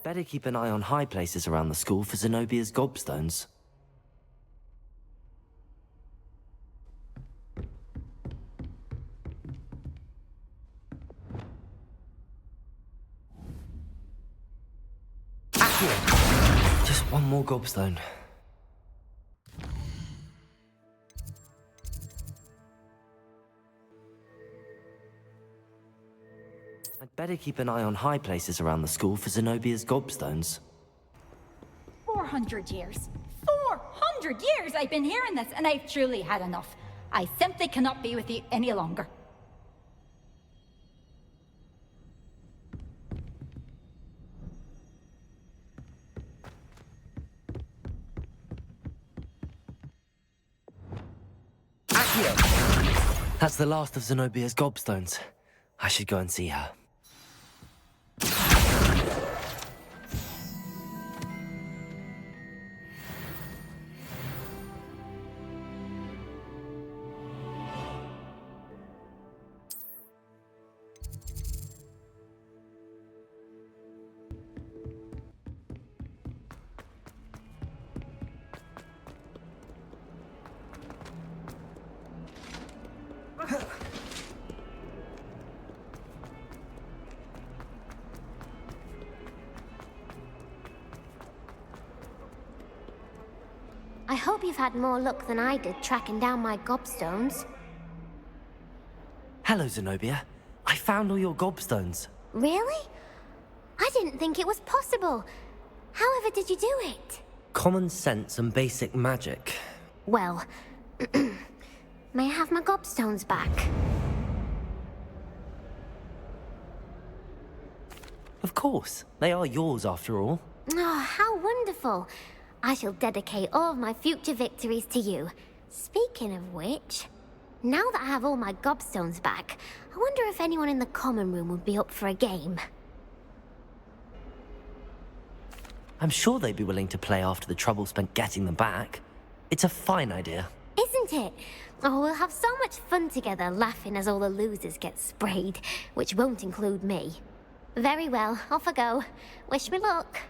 better keep an eye on high places around the school for Zenobia's Gobstones. Accio! Just one more Gobstone. I'd better keep an eye on high places around the school for Zenobia's Gobstones. 400 years. 400 years I've been hearing this, and I've truly had enough. I simply cannot be with you any longer. Accio! That's the last of Zenobia's Gobstones. I should go and see her. I hope you've had more luck than I did tracking down my Gobstones. Hello, Zenobia. I found all your Gobstones. Really? I didn't think it was possible. However did you do it? Common sense and basic magic. Well, may I have my Gobstones back? Of course. They are yours after all. Oh, how wonderful. I shall dedicate all of my future victories to you. Speaking of which, now that I have all my Gobstones back, I wonder if anyone in the common room would be up for a game. I'm sure they'd be willing to play after the trouble spent getting them back. It's a fine idea. Isn't it? Oh, we'll have so much fun together laughing as all the losers get sprayed, which won't include me. Very well, off I go. Wish me luck.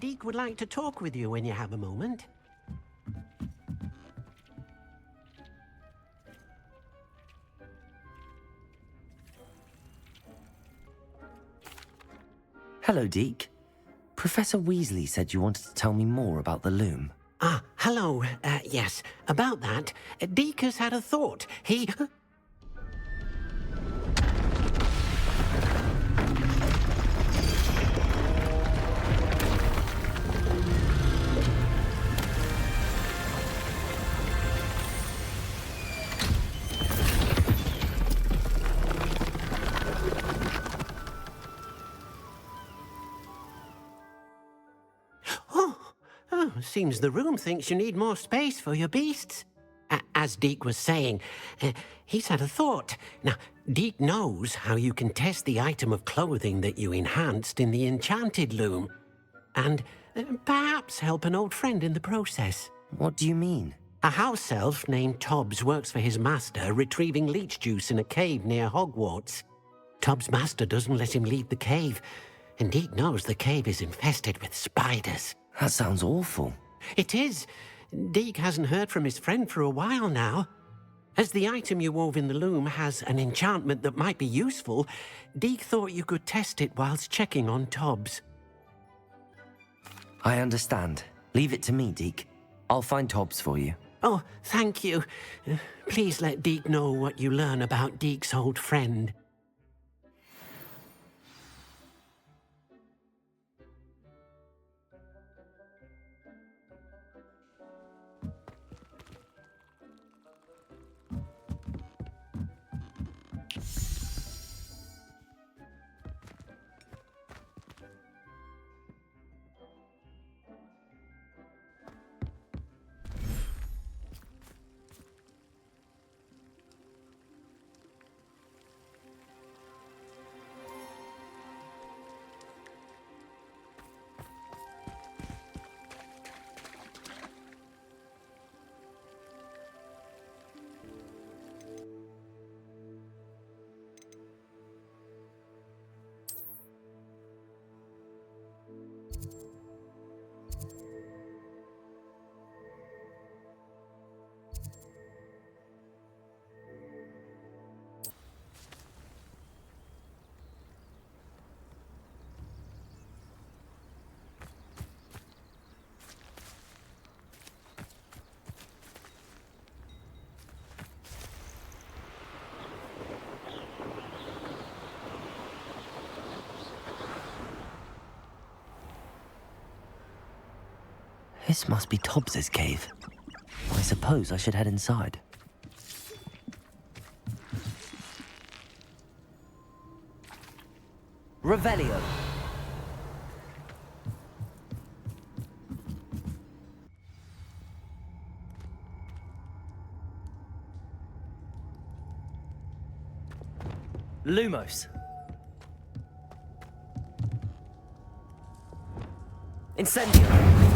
Deek would like to talk with you when you have a moment. Hello, Deek. Professor Weasley said you wanted to tell me more about the loom. Ah, hello. Yes, about that. Deek has had a thought. He... Seems the room thinks you need more space for your beasts. As Deek was saying, he's had a thought. Now, Deek knows how you can test the item of clothing that you enhanced in the enchanted loom. And perhaps help an old friend in the process. What do you mean? A house elf named Tobbs works for his master, retrieving leech juice in a cave near Hogwarts. Tobbs' master doesn't let him leave the cave, and Deek knows the cave is infested with spiders. That sounds awful. It is. Deek hasn't heard from his friend for a while now. As the item you wove in the loom has an enchantment that might be useful, Deek thought you could test it whilst checking on Tobbs. I understand. Leave it to me, Deek. I'll find Tobbs for you. Oh, thank you. Please let Deek know what you learn about Deek's old friend. This must be Tobbs's cave. I suppose I should head inside. Revelio. Lumos. Incendio.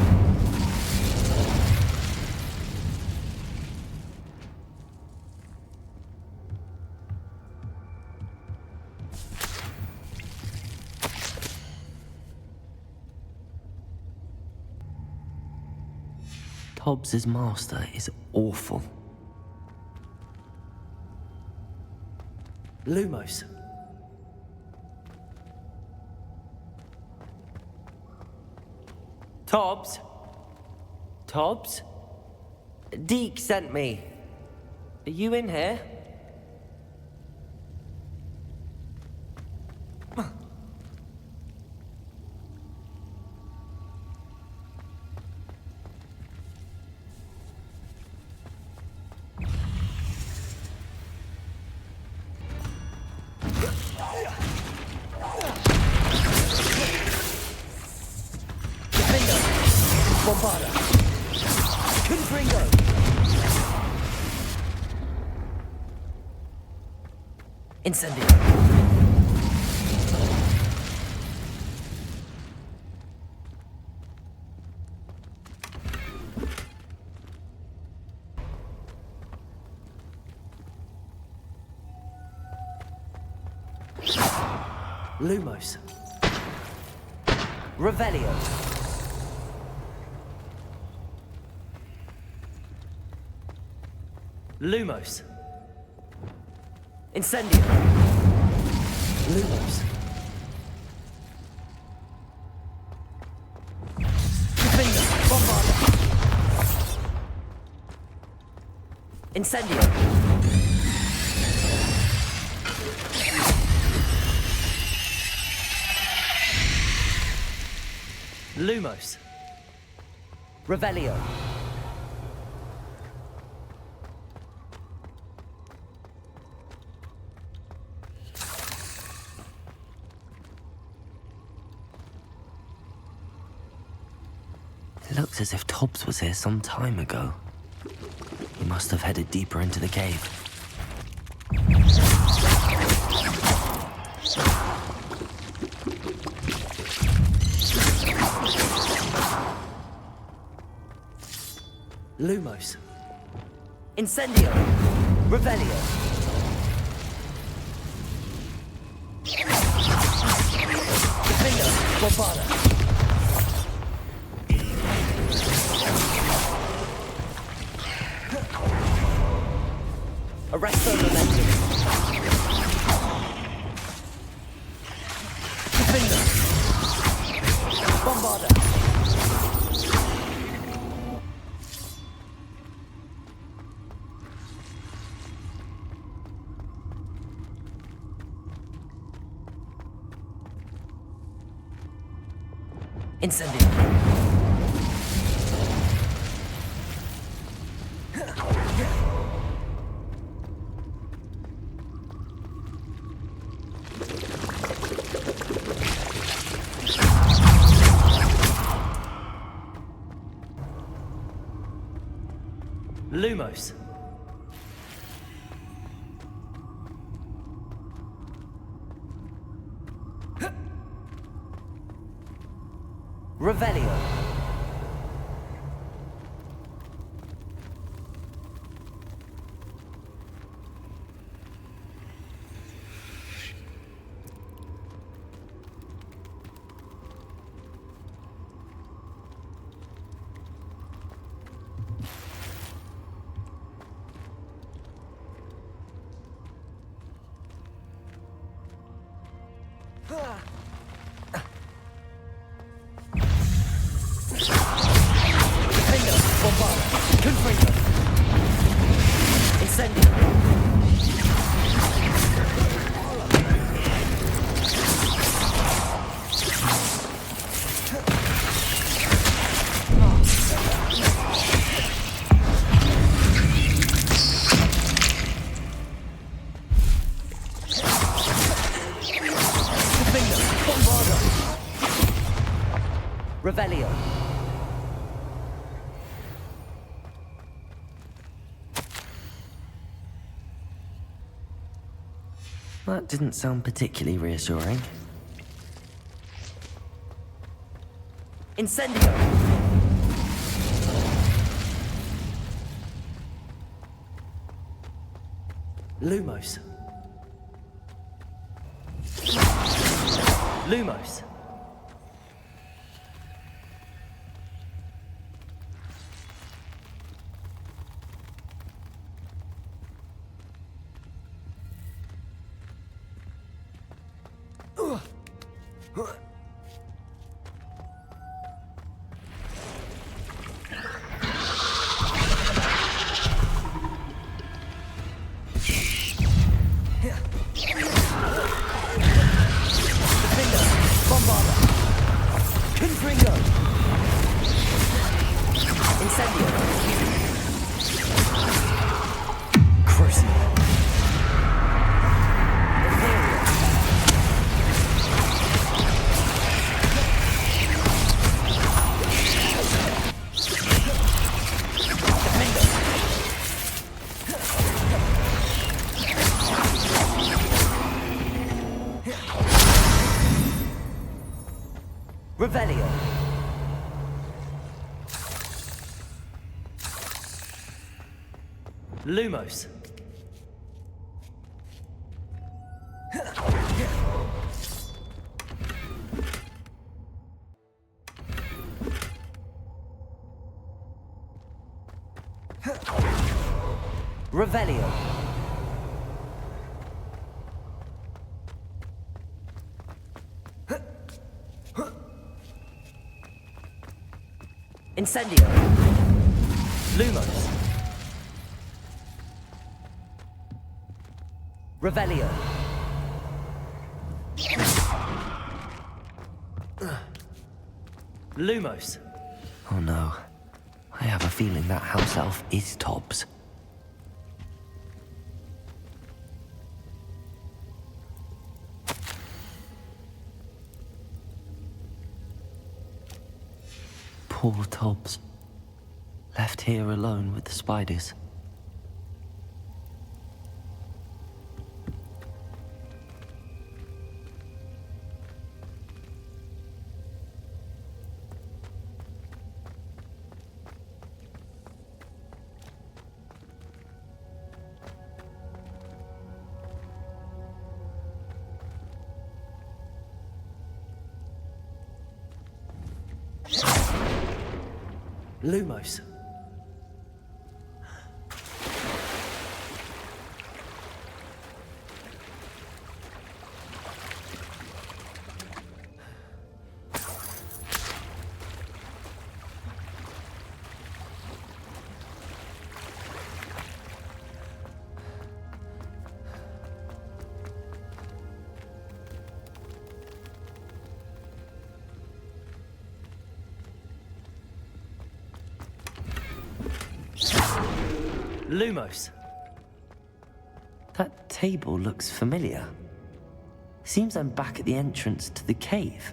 Tobbs's master is awful. Lumos. Tobbs? Tobbs? Deek sent me. Are you in here? Incendio. Lumos. Revelio. Lumos. Incendio. Lumos. Defender. Bombarder. Incendio. Lumos. Revelio. It looks as if Tobbs was here some time ago. He must have headed deeper into the cave. Lumos. Incendio. Revelio. Defender. Bombarder. Arresto momentum. Defender. Bombarder. Incendio. Lumos. Revelio. Revelio. That didn't sound particularly reassuring. Incendio! Lumos. Lumos. Revelio. Lumos. Revelio. Incendio. Lumos. Revelio. Lumos. Oh no. I have a feeling that house elf is Tobbs. Poor Tobbs. Left here alone with the spiders. Lumos. Lumos. That table looks familiar. Seems I'm back at the entrance to the cave.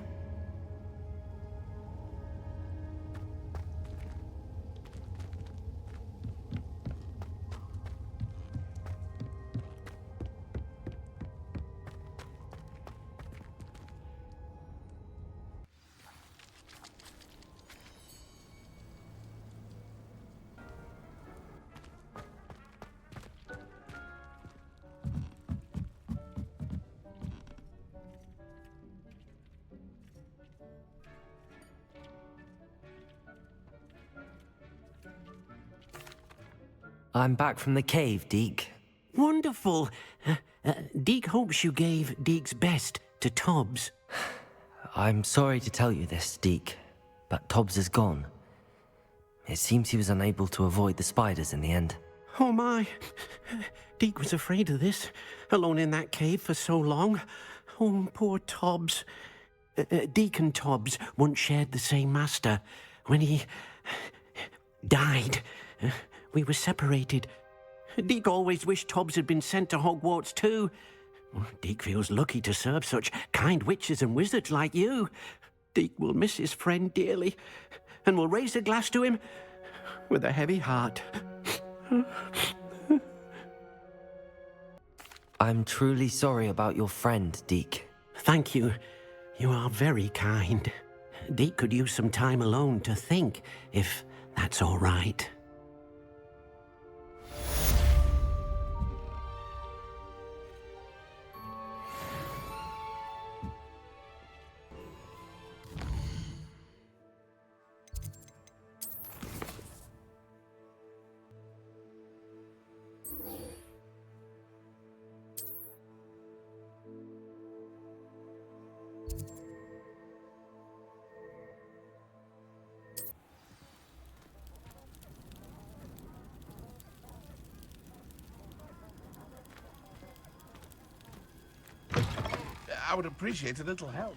I'm back from the cave, Deek. Wonderful. Deek hopes you gave Deek's best to Tobbs. I'm sorry to tell you this, Deek, but Tobbs is gone. It seems he was unable to avoid the spiders in the end. Oh my. Deek was afraid of this, alone in that cave for so long. Oh, poor Tobbs. Deek and Tobbs once shared the same master. When he died, we were separated. Deek always wished Tobbs had been sent to Hogwarts too. Deek feels lucky to serve such kind witches and wizards like you. Deek will miss his friend dearly, and will raise a glass to him with a heavy heart. I'm truly sorry about your friend, Deek. Thank you. You are very kind. Deek could use some time alone to think, if that's all right. I would appreciate a little help.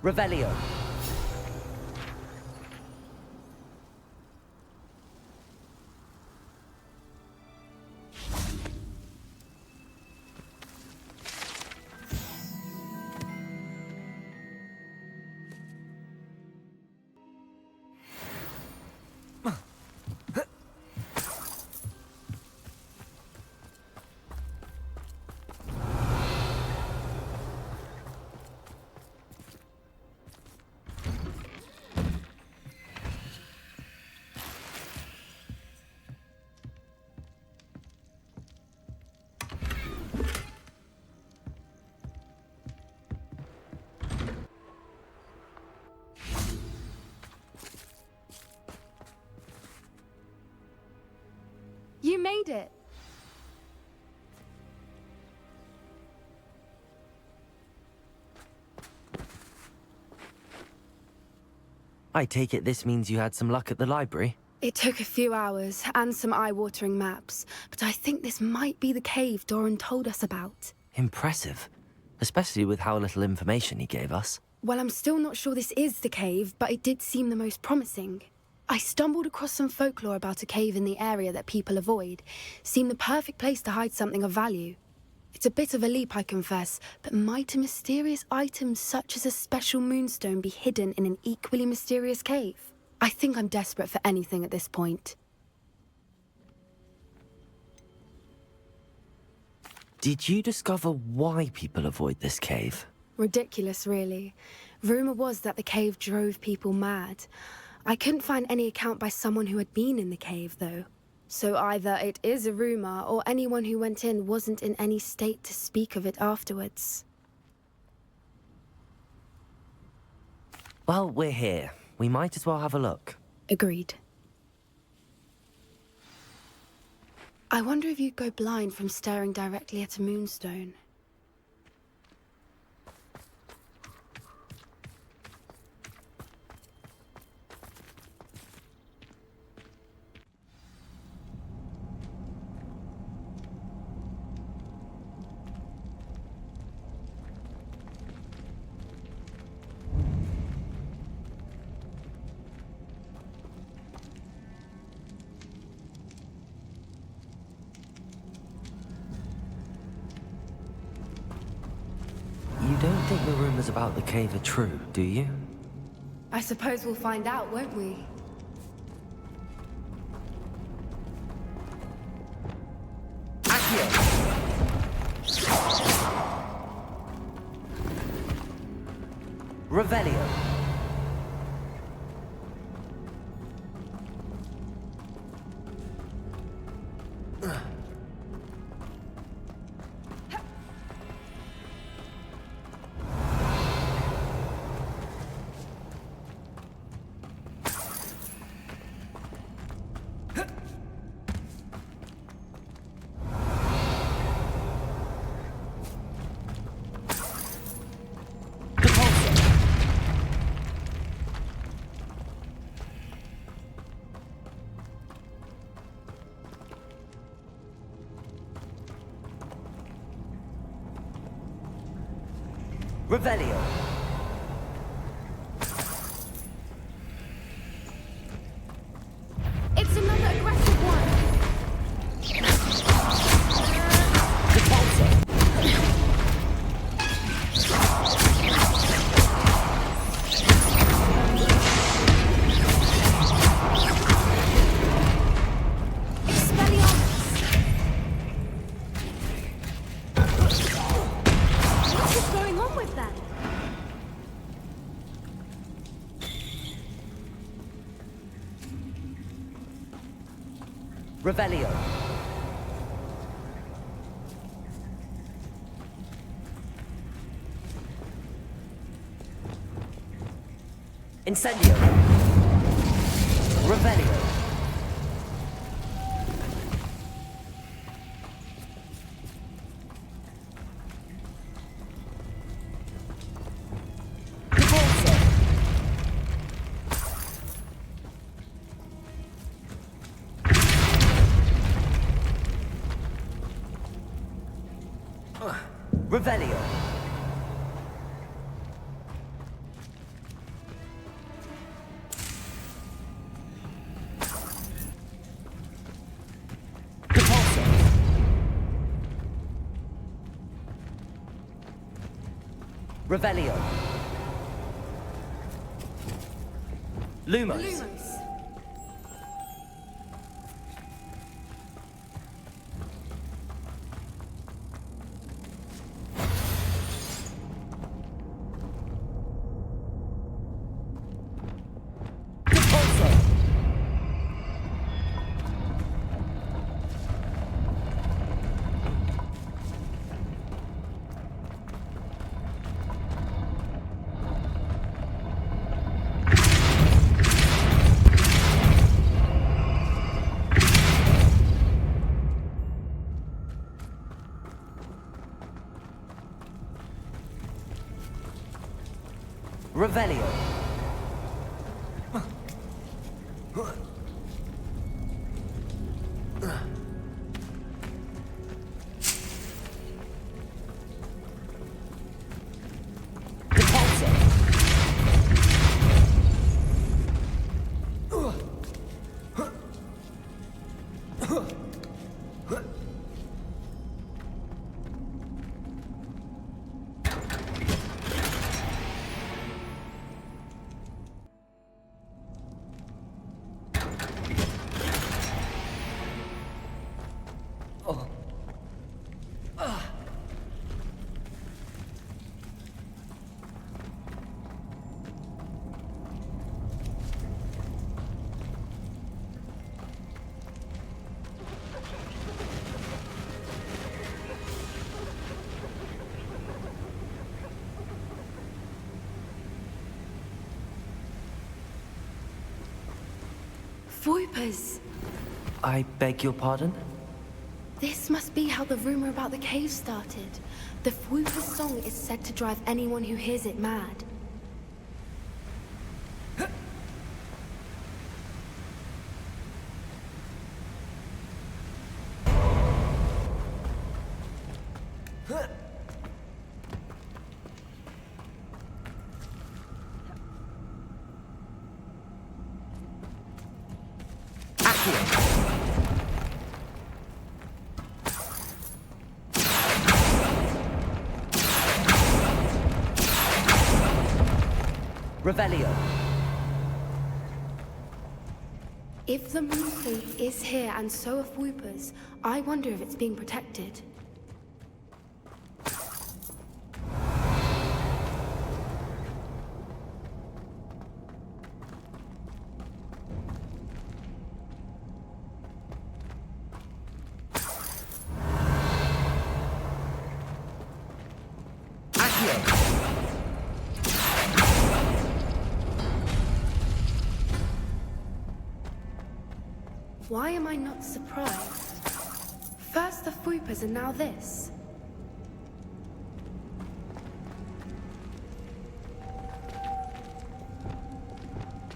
Revelio. You made it! I take it this means you had some luck at the library? It took a few hours and some eye-watering maps, but I think this might be the cave Dorran told us about. Impressive. Especially with how little information he gave us. Well, I'm still not sure this is the cave, but it did seem the most promising. I stumbled across some folklore about a cave in the area that people avoid. Seemed the perfect place to hide something of value. It's a bit of a leap, I confess, but might a mysterious item such as a special moonstone be hidden in an equally mysterious cave? I think I'm desperate for anything at this point. Did you discover why people avoid this cave? Ridiculous, really. Rumor was that the cave drove people mad. I couldn't find any account by someone who had been in the cave, though. So either it is a rumor, or anyone who went in wasn't in any state to speak of it afterwards. Well, we're here. We might as well have a look. Agreed. I wonder if you'd go blind from staring directly at a moonstone. You don't think the rumors about the cave are true, do you? I suppose we'll find out, won't we? Revelio. Revelio. It's another aggressive one! Revelio. Incendio. Revelio. Revelio. Repulsor. Revelio. Lumos. Revelio. Voipers! I beg your pardon? This must be how the rumor about the cave started. The Fwooper's song is said to drive anyone who hears it mad. Revelio. If the Moonfleet is here and so are Fwoopers, I wonder if it's being protected. Why am I not surprised? First the Fwoopers and now this.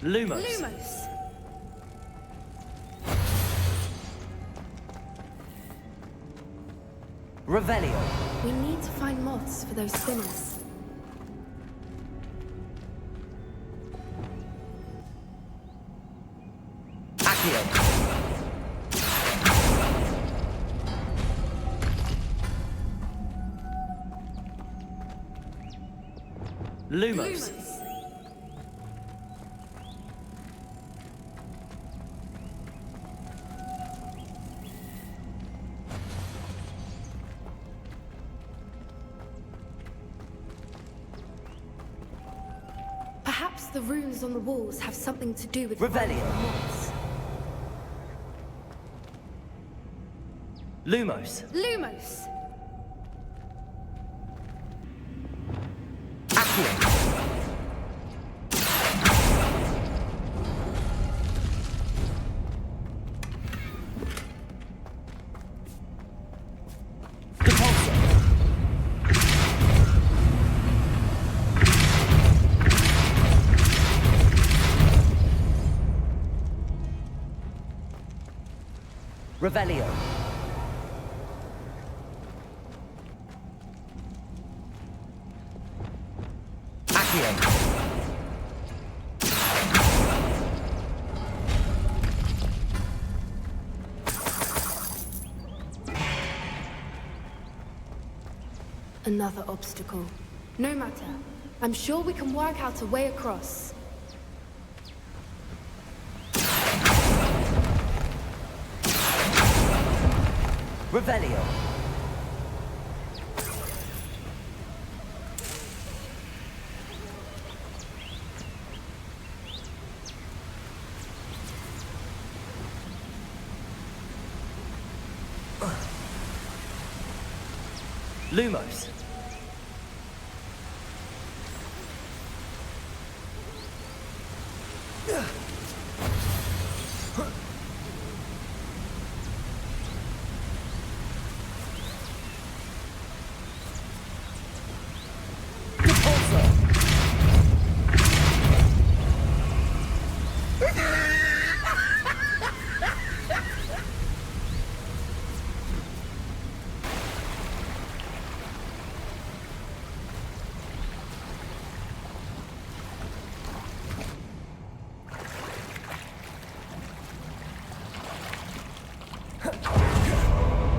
Lumos. Lumos! Revelio. We need to find moths for those spinners. Lumos. Perhaps the runes on the walls have something to do with Revelio. moths. Lumos. Lumos! Accio. Revelio. Accio. Another obstacle. No matter. I'm sure we can work out a way across. Revelio. Lumos.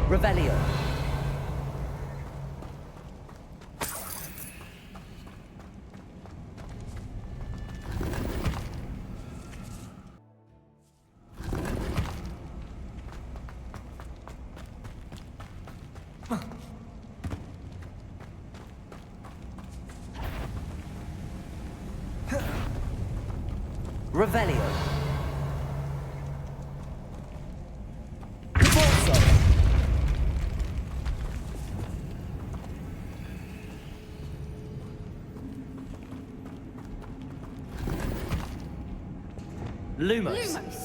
Revelio. Revelio. Lumos. Lumos!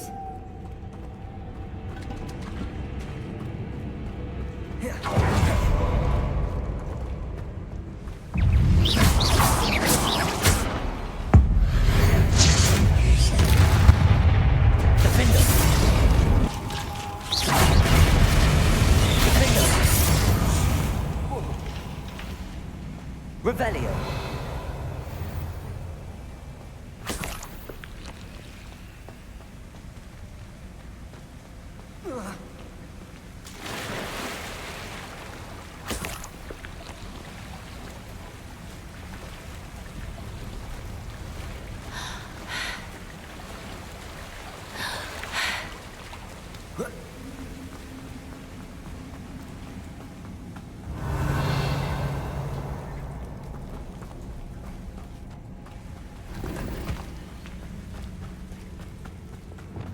Revelio.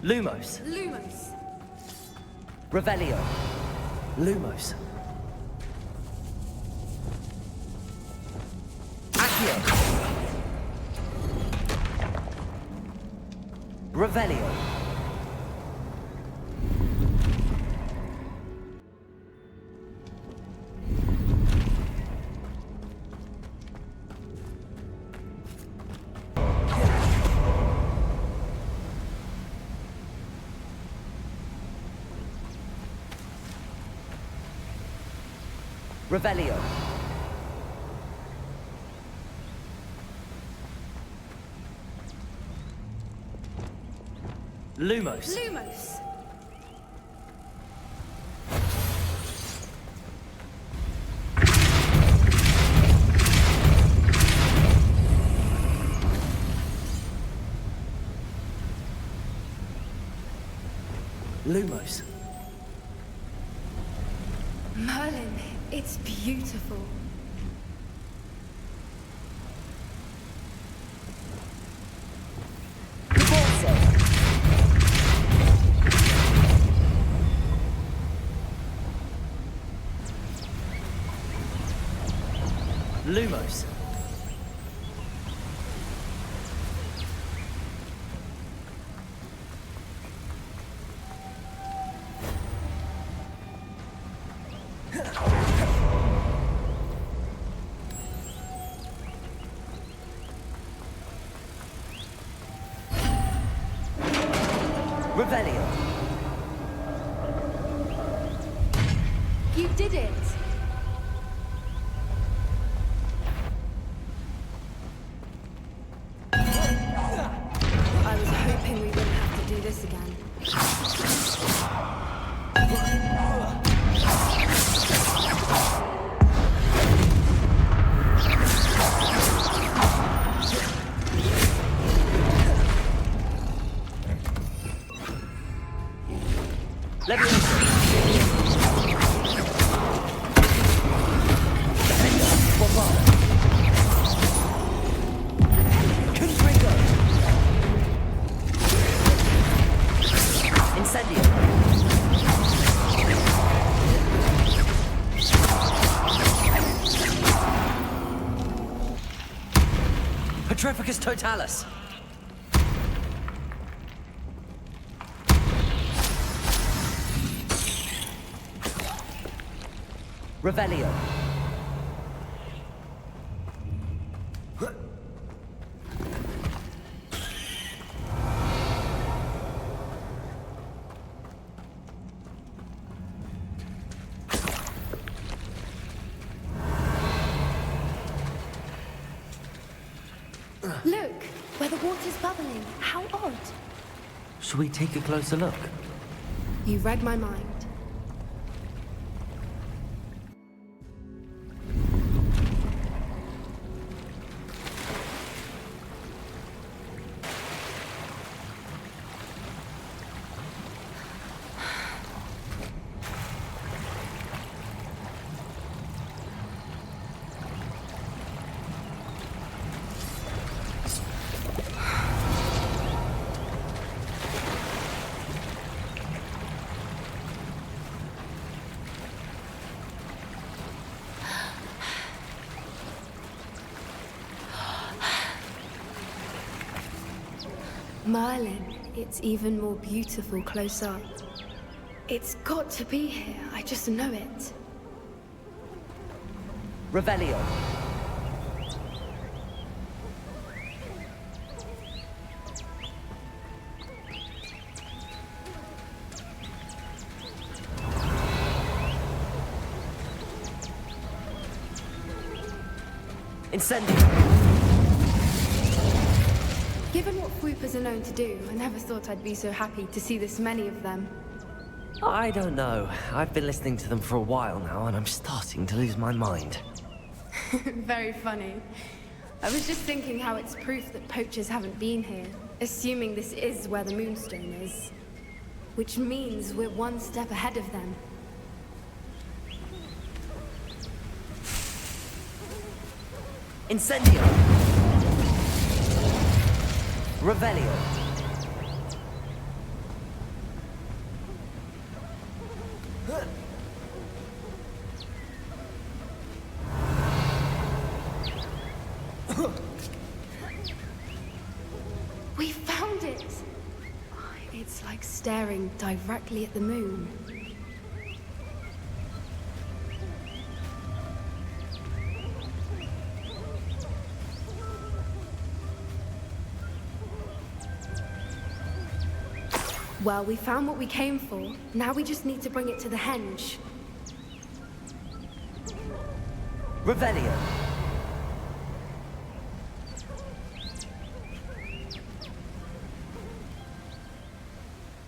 Lumos. Lumos! Revelio. Lumos. Accio. Revelio. Revelio. Lumos. Lumos! Lumos. Merlin, it's beautiful. Lumos. Revelio. You did it! I was hoping we wouldn't have to do this again. Petrificus Totalis. Revelio. Look, where the water's bubbling. How odd. Should we take a closer look? You read my mind. Merlin, it's even more beautiful close up. It's got to be here, I just know it. Revelio. Incendio. Given what Whoopers are known to do, I never thought I'd be so happy to see this many of them. I don't know. I've been listening to them for a while now, and I'm starting to lose my mind. Very funny. I was just thinking how it's proof that poachers haven't been here, assuming this is where the Moonstone is. Which means we're one step ahead of them. Incendio. Revelio. We found it! It's like staring directly at the moon. Well, we found what we came for. Now we just need to bring it to the henge. Revelio.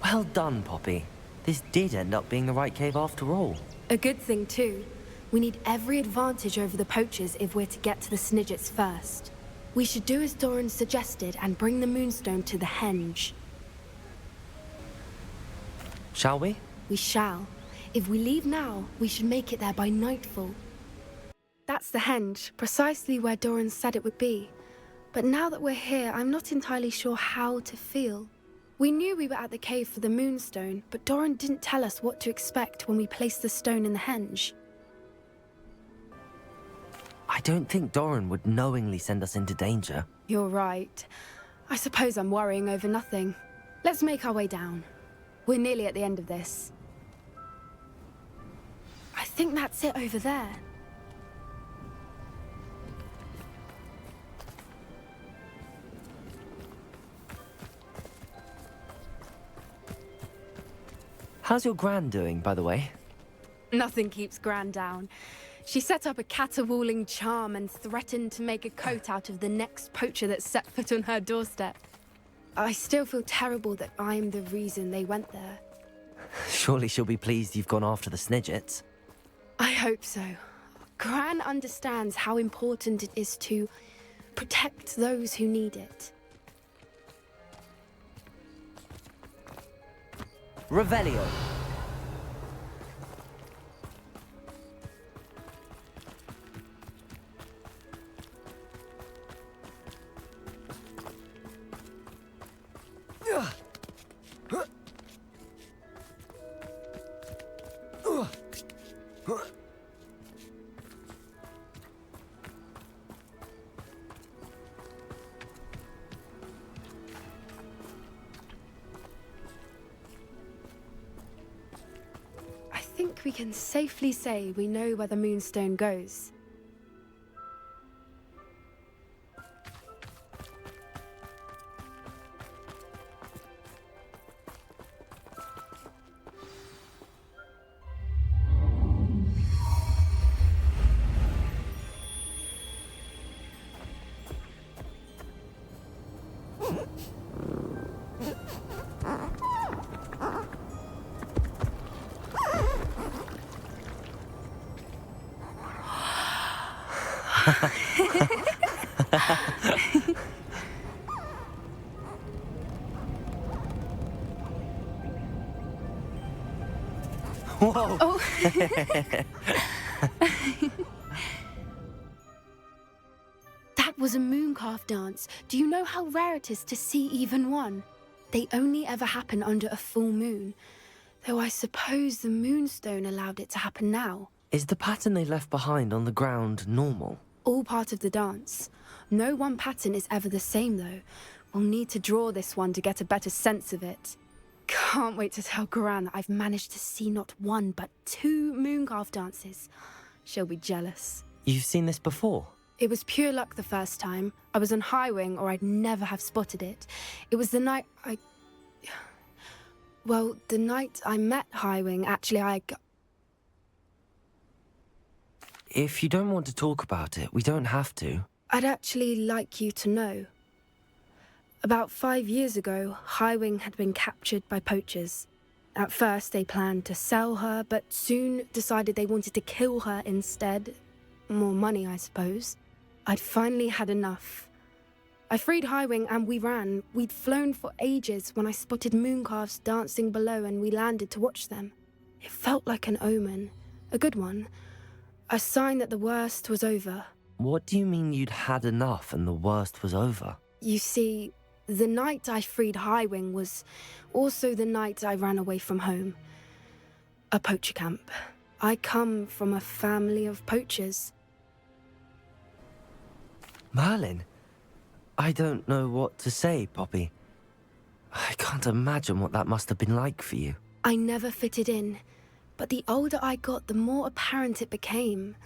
Well done, Poppy. This did end up being the right cave after all. A good thing, too. We need every advantage over the poachers if we're to get to the Snidgets first. We should do as Dorran suggested and bring the Moonstone to the henge. Shall we? We shall. If we leave now, we should make it there by nightfall. That's the henge, precisely where Dorran said it would be. But now that we're here, I'm not entirely sure how to feel. We knew we were at the cave for the Moonstone, but Dorran didn't tell us what to expect when we placed the stone in the henge. I don't think Dorran would knowingly send us into danger. You're right. I suppose I'm worrying over nothing. Let's make our way down. We're nearly at the end of this. I think that's it over there. How's your Gran doing, by the way? Nothing keeps Gran down. She set up a caterwauling charm and threatened to make a coat out of the next poacher that set foot on her doorstep. I still feel terrible that I'm the reason they went there. Surely she'll be pleased you've gone after the Snidgets. I hope so. Gran understands how important it is to protect those who need it. Revelio. I think we can safely say we know where the Moonstone goes. Whoa! Oh. That was a mooncalf dance. Do you know how rare it is to see even one? They only ever happen under a full moon. Though I suppose the Moonstone allowed it to happen now. Is the pattern they left behind on the ground normal? All part of the dance. No one pattern is ever the same, though. We'll need to draw this one to get a better sense of it. Can't wait to tell Gran that I've managed to see not one, but 2 mooncalf dances. She'll be jealous. You've seen this before? It was pure luck the first time. I was on Highwing, or I'd never have spotted it. It was the night Well, the night I met Highwing, actually, If you don't want to talk about it, we don't have to. I'd actually like you to know. About 5 years ago, Highwing had been captured by poachers. At first, they planned to sell her, but soon decided they wanted to kill her instead. More money, I suppose. I'd finally had enough. I freed Highwing and we ran. We'd flown for ages when I spotted mooncalves dancing below and we landed to watch them. It felt like an omen. A good one. A sign that the worst was over. What do you mean you'd had enough and the worst was over? You see, the night I freed Highwing was also the night I ran away from home. A poacher camp. I come from a family of poachers. Merlin? I don't know what to say, Poppy. I can't imagine what that must have been like for you. I never fitted in, but the older I got, the more apparent it became.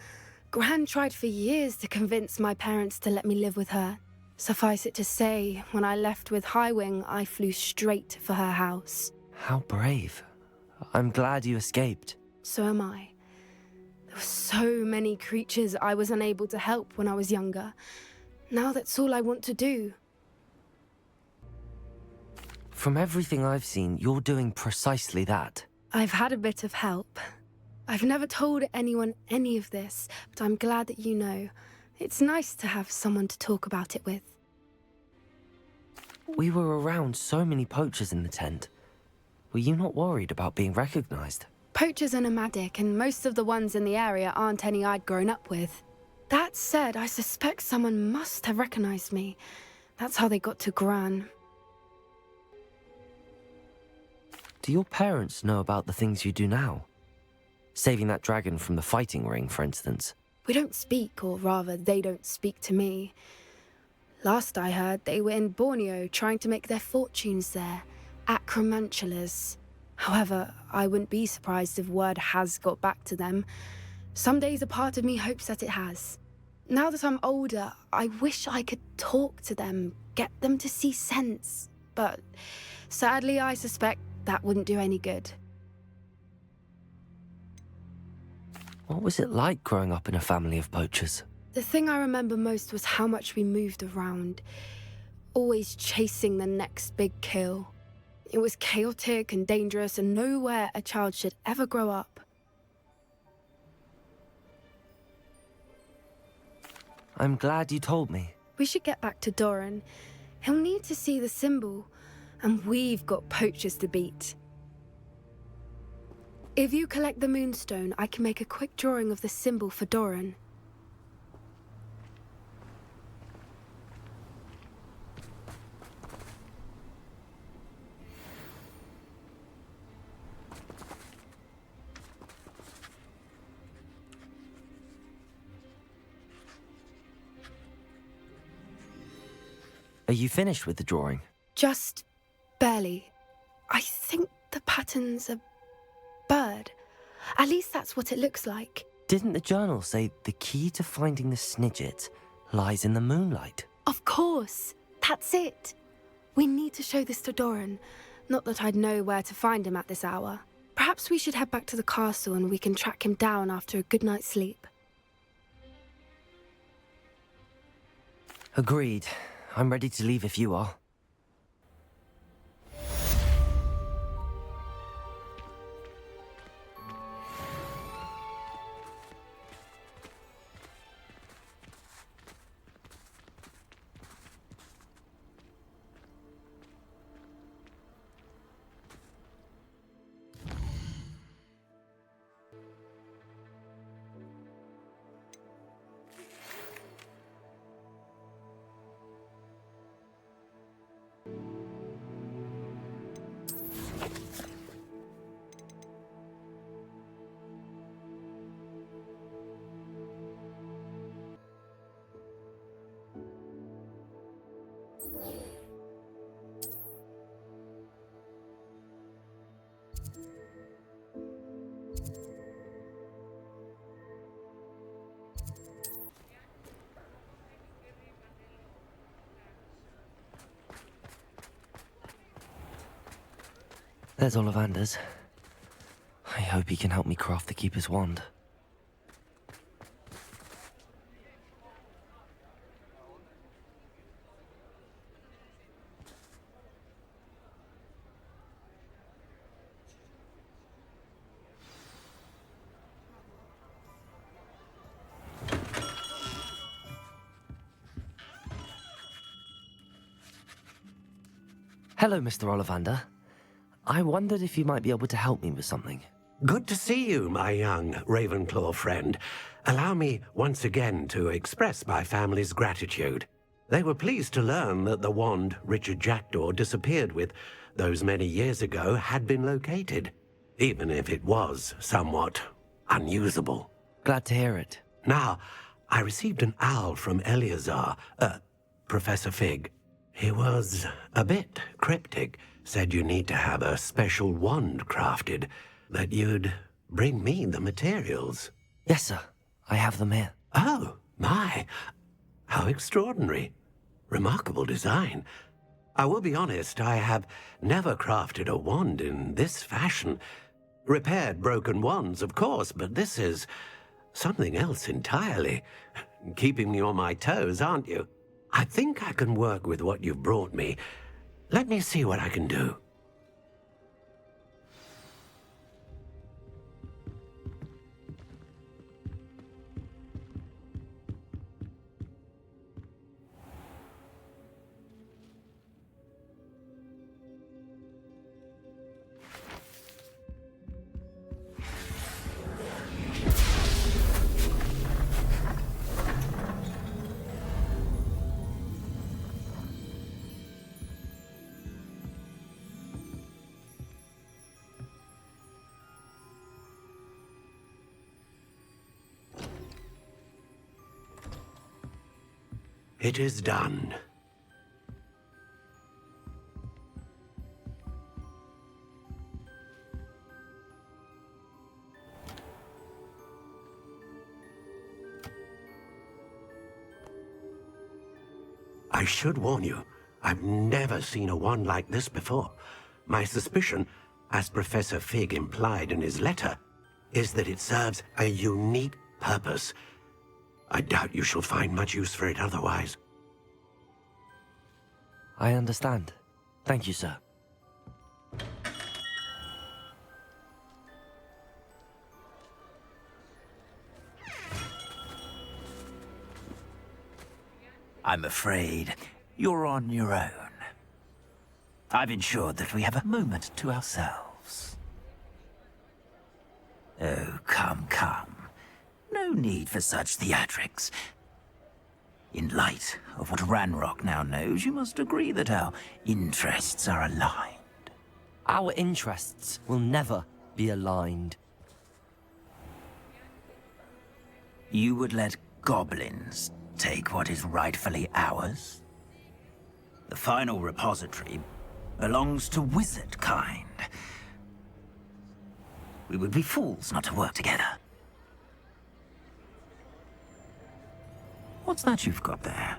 Gran tried for years to convince my parents to let me live with her. Suffice it to say, when I left with Highwing, I flew straight for her house. How brave. I'm glad you escaped. So am I. There were so many creatures I was unable to help when I was younger. Now that's all I want to do. From everything I've seen, you're doing precisely that. I've had a bit of help. I've never told anyone any of this, but I'm glad that you know. It's nice to have someone to talk about it with. We were around so many poachers in the tent. Were you not worried about being recognized? Poachers are nomadic, and most of the ones in the area aren't any I'd grown up with. That said, I suspect someone must have recognized me. That's how they got to Gran. Do your parents know about the things you do now? Saving that dragon from the fighting ring, for instance. We don't speak, or rather, they don't speak to me. Last I heard, they were in Borneo trying to make their fortunes there, acromantulas. However, I wouldn't be surprised if word has got back to them. Some days a part of me hopes that it has. Now that I'm older, I wish I could talk to them, get them to see sense. But sadly, I suspect that wouldn't do any good. What was it like growing up in a family of poachers? The thing I remember most was how much we moved around, always chasing the next big kill. It was chaotic and dangerous, and nowhere a child should ever grow up. I'm glad you told me. We should get back to Dorran. He'll need to see the symbol, and we've got poachers to beat. If you collect the moonstone, I can make a quick drawing of the symbol for Dorran. Are you finished with the drawing? Just barely. I think the pattern's a bird. At least that's what it looks like. Didn't the journal say the key to finding the Snidgets lies in the moonlight? Of course. That's it. We need to show this to Dorran. Not that I'd know where to find him at this hour. Perhaps we should head back to the castle and we can track him down after a good night's sleep. Agreed. I'm ready to leave if you are. There's Ollivander's. I hope he can help me craft the Keeper's wand. Hello, Mr. Ollivander. I wondered if you might be able to help me with something. Good to see you, my young Ravenclaw friend. Allow me once again to express my family's gratitude. They were pleased to learn that the wand Richard Jackdaw disappeared with those many years ago had been located, even if it was somewhat unusable. Glad to hear it. Now, I received an owl from Eleazar, Professor Fig. He was a bit cryptic. Said you need to have a special wand crafted, that you'd bring me the materials. Yes, sir. I have them here. Oh, my. How extraordinary. Remarkable design. I will be honest, I have never crafted a wand in this fashion. Repaired broken wands, of course, but this is something else entirely. Keeping me on my toes, aren't you? I think I can work with what you've brought me. Let me see what I can do. It is done. I should warn you, I've never seen a wand like this before. My suspicion, as Professor Fig implied in his letter, is that it serves a unique purpose. I doubt you shall find much use for it otherwise. I understand. Thank you, sir. I'm afraid you're on your own. I've ensured that we have a moment to ourselves. Oh, come, come. No need for such theatrics. In light of what Ranrok now knows, you must agree that our interests are aligned. Our interests will never be aligned. You would let goblins take what is rightfully ours? The final repository belongs to wizard kind. We would be fools not to work together. What's that you've got there?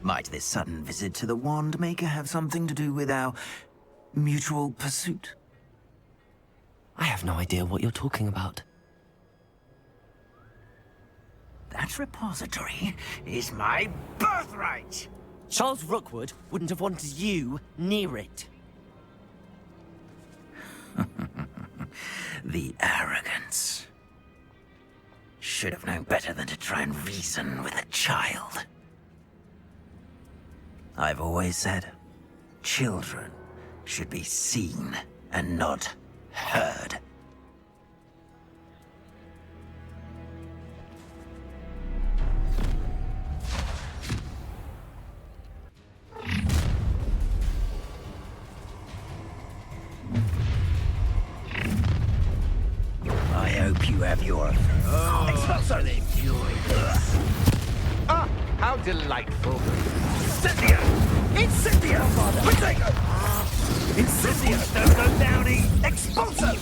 Might this sudden visit to the Wand Maker have something to do with our mutual pursuit? I have no idea what you're talking about. That repository is my birthright! Charles Rookwood wouldn't have wanted you near it. The arrogance. Should have known better than to try and reason with a child. I've always said, children should be seen and not heard. I hope you have your expulso then. Ah, how delightful. Incendia! Incendia! Potato! Incendia! Don't go downy! Expulso!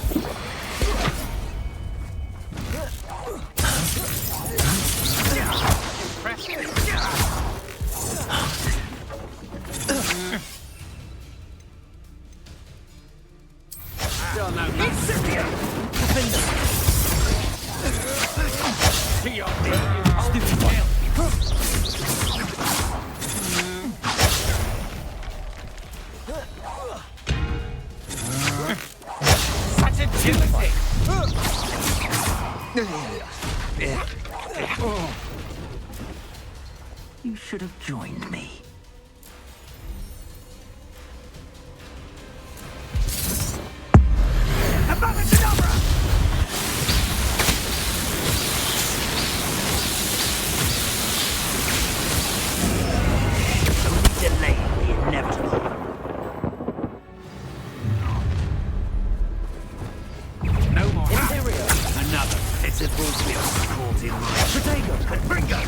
Still no match. Incendia! To your stupid tail. Such agility! You should have joined me. Abracadabra! Only delay the inevitable. No more. Another pitiful bill caught in my Potato and Bringo!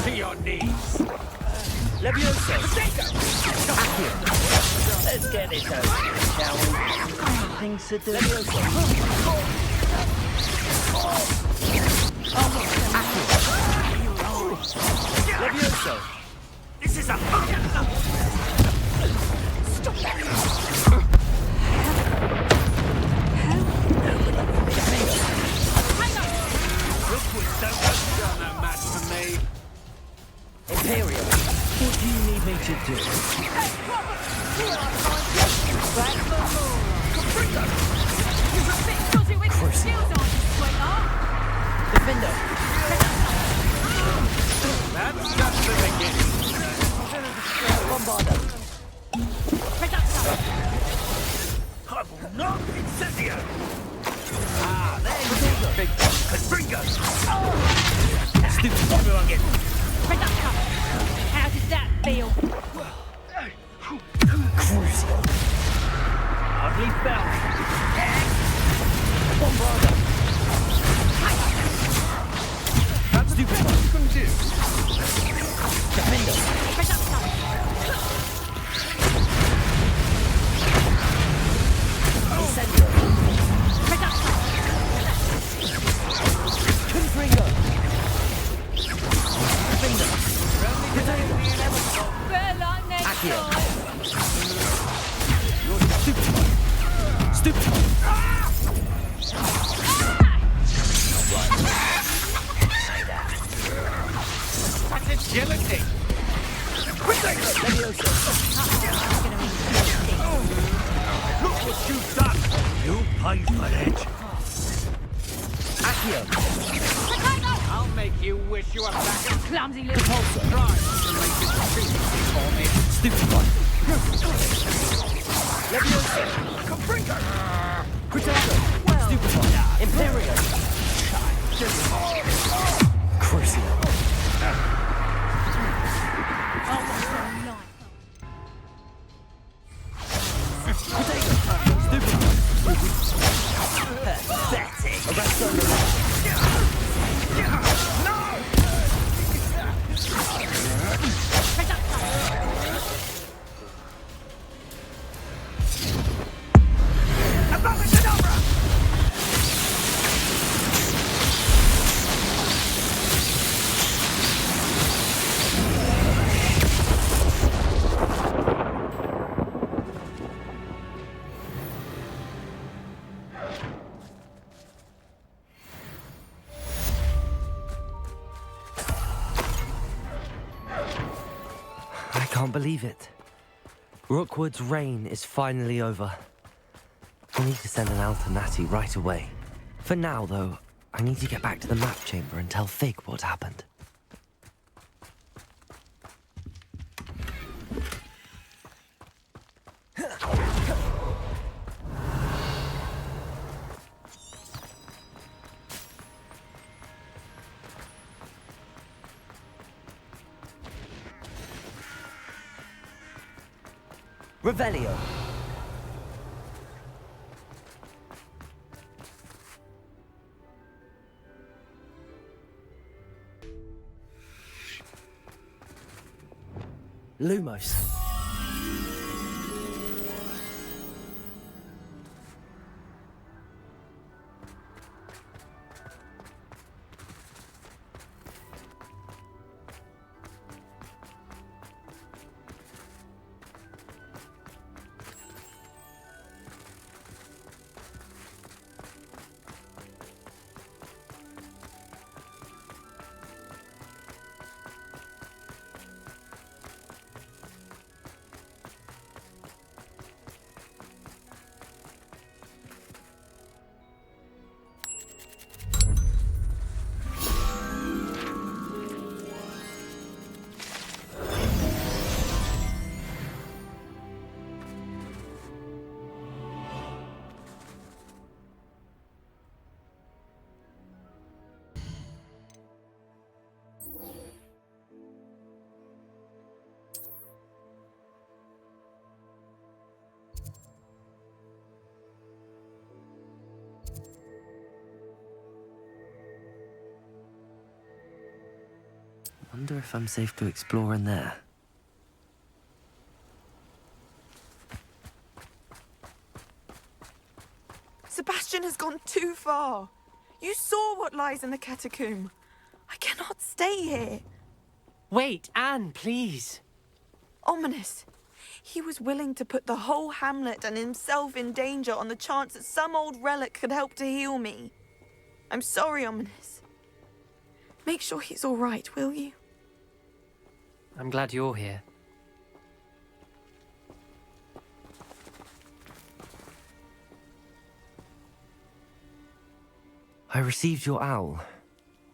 to your knees. Levioso! Potato! Let's get it over, shall we? Things to do. Levioso! Levioso! This is a Stop that! Rookwood don't got no match for me. Imperial, what do you need me to do? Defender! That's just the beginning. Bombarder! I will not incendio! Ah, there you go. Big Bringo! Stupid! Everyone get How did that feel? hardly felt. Bombarder! That's stupid. What you can do? Defender. Incendio. Confringo. Defender. Accio. Stupid. That's agility. Leviosa. Look what you've done. You paid for it. Accio. I'll make you wish you were back in Clumsy little Repulsor. drive. For me. Stupid one. Leviosa. Confringo. Crusader. Stupid one. Imperium. Crucio. Pathetic. Arresto I can't believe it. Rookwood's reign is finally over. I need to send an owl to Natty right away. For now, though, I need to get back to the map chamber and tell Fig what happened. Revelio. Lumos. Wonder if I'm safe to explore in there. Sebastian has gone too far. You saw what lies in the catacomb. I cannot stay here. Wait, Anne, please. Ominous. He was willing to put the whole hamlet and himself in danger on the chance that some old relic could help to heal me. I'm sorry, Ominous. Make sure he's all right, will you? I'm glad you're here. I received your owl.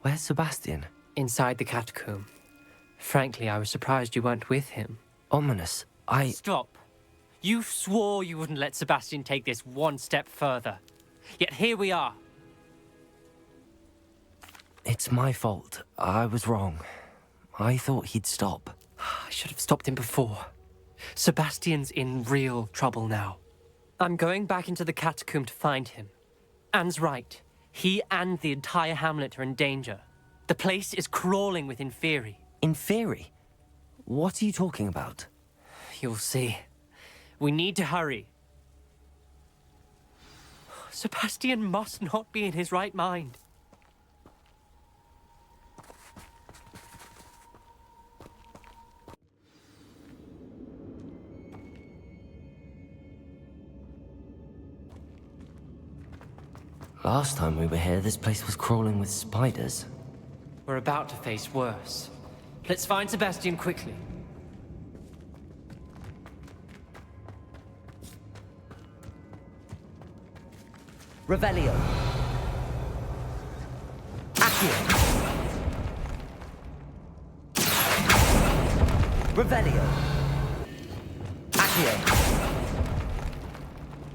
Where's Sebastian? Inside the catacomb. Frankly, I was surprised you weren't with him. Ominous, Stop. You swore you wouldn't let Sebastian take this one step further. Yet here we are. It's my fault. I was wrong. I thought he'd stop. I should have stopped him before. Sebastian's in real trouble now. I'm going back into the catacomb to find him. Anne's right. He and the entire hamlet are in danger. The place is crawling with Inferi. Inferi? What are you talking about? You'll see. We need to hurry. Sebastian must not be in his right mind. Last time we were here, this place was crawling with spiders. We're about to face worse. Let's find Sebastian quickly. Revelio. Accio. Revelio. Accio.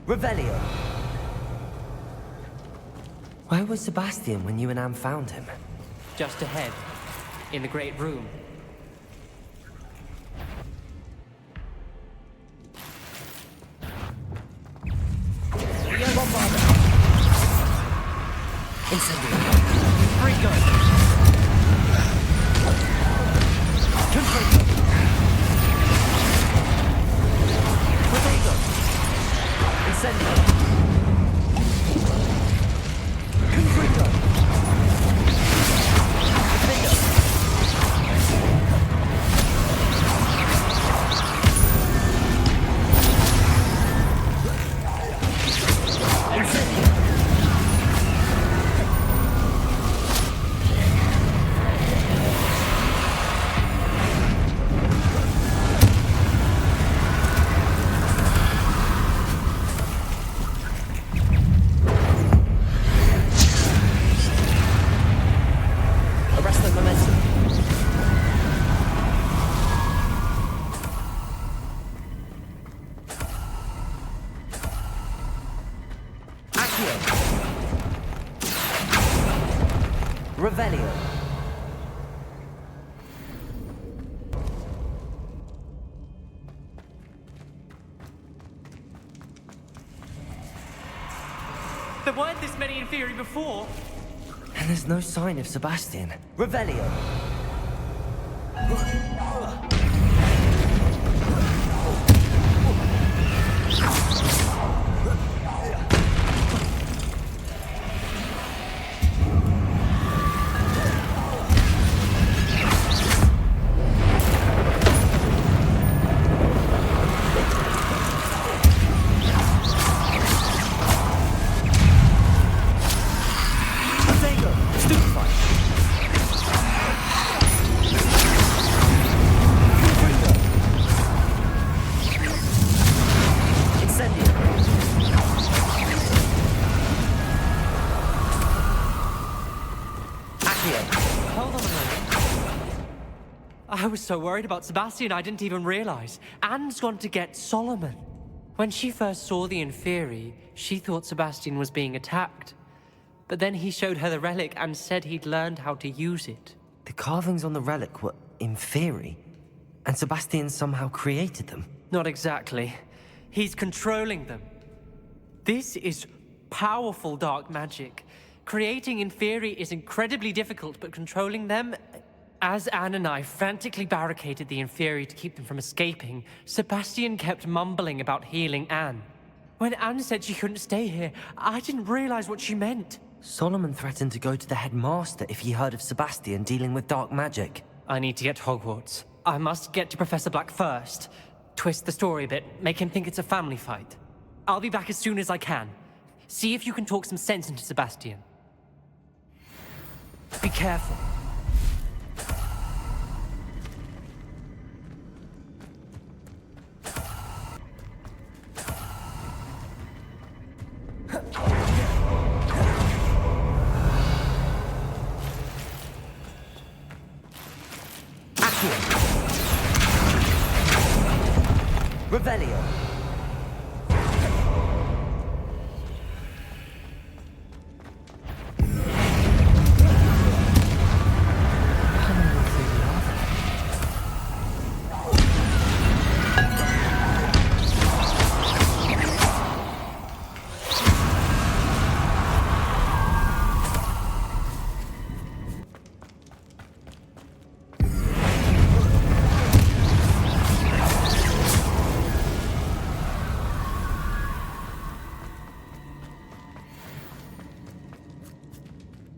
Revelio. Where was Sebastian when you and Anne found him? Just ahead, in the great room. Incendio. Frigo! Confringo. Protego. Incendio. Confringo. Defendo. Incendio. Arrest the momentum. Accio. Revelio. There weren't this many Inferi before. And there's no sign of Sebastian. Revelio. Protego. Stupefy. Incendio. Accio. Hold on a moment. I was so worried about Sebastian I didn't even realize. Anne's gone to get Solomon. When she first saw the Inferi, she thought Sebastian was being attacked. But then he showed her the relic and said he'd learned how to use it. The carvings on the relic were Inferi, and Sebastian somehow created them. Not exactly. He's controlling them. This is powerful dark magic. Creating Inferi is incredibly difficult, but controlling them... As Anne and I frantically barricaded the Inferi to keep them from escaping, Sebastian kept mumbling about healing Anne. When Anne said she couldn't stay here, I didn't realize what she meant. Solomon threatened to go to the headmaster if he heard of Sebastian dealing with dark magic. I need to get to Hogwarts. I must get to Professor Black first. Twist the story a bit, make him think it's a family fight. I'll be back as soon as I can. See if you can talk some sense into Sebastian. Be careful. Revelio.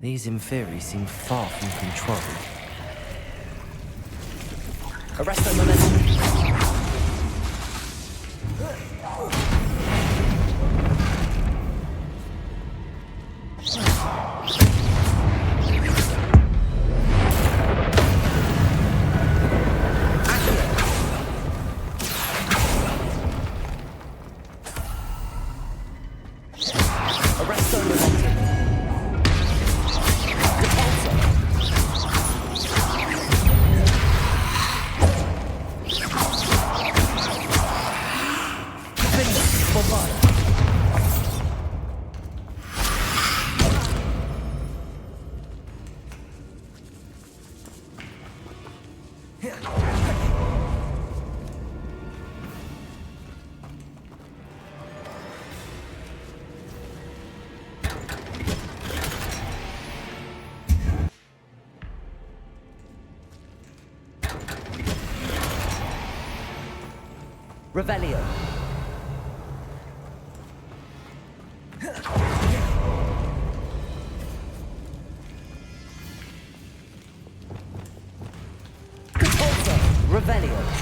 These Inferi seem far from controlled. Arrest the momentum. Revelio. Revelio.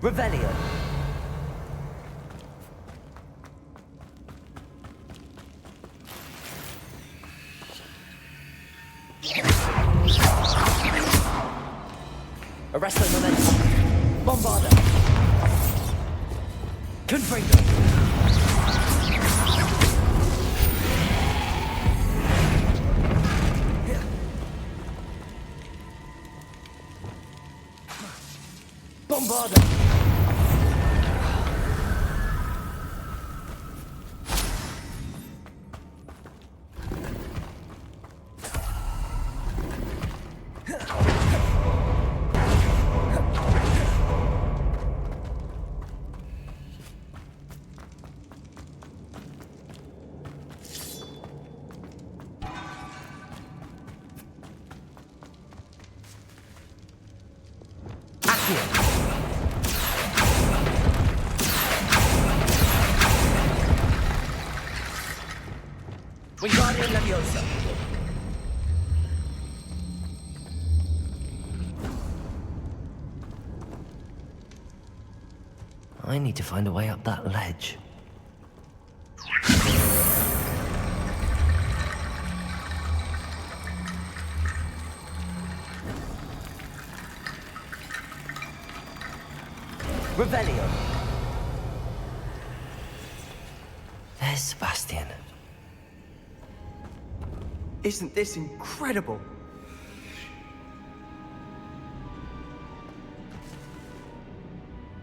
Revelio. Arrest the momentum. Bombarda. Confringo. Bombarda. Wingardium Leviosa. I need to find a way up that ledge. Revelio. There's Sebastian. Isn't this incredible?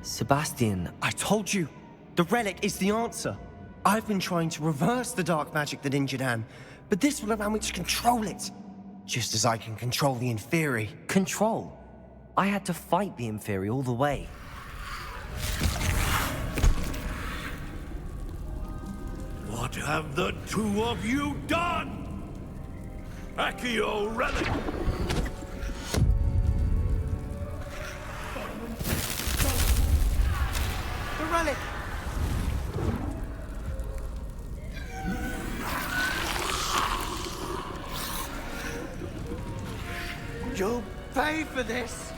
Sebastian, I told you, the relic is the answer. I've been trying to reverse the dark magic that injured Anne, but this will allow me to control it. Just as I can control the Inferi. control. I had to fight the Inferi all the way. What have the two of you done? Accio Relic! The relic! You'll pay for this!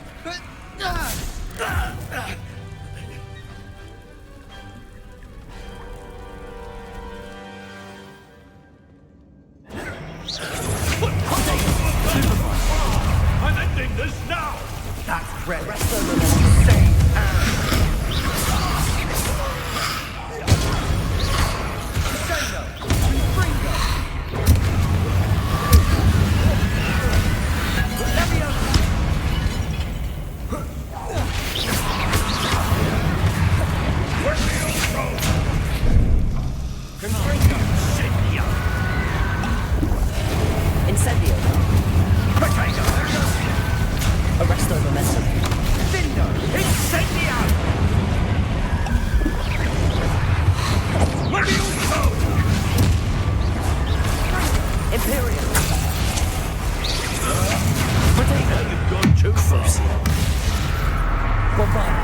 I'm ending this now! That's red. Save Anne! Crucio. Bombard.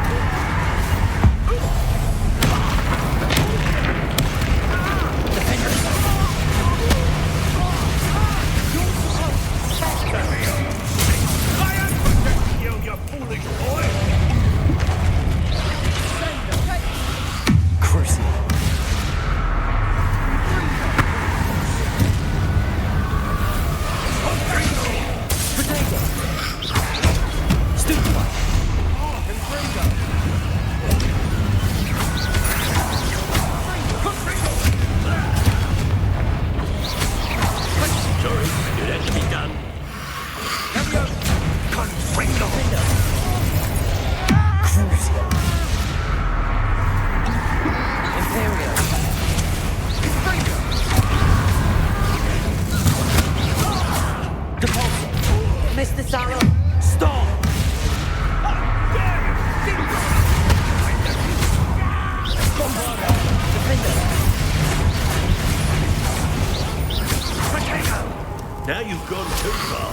Now you've gone too far.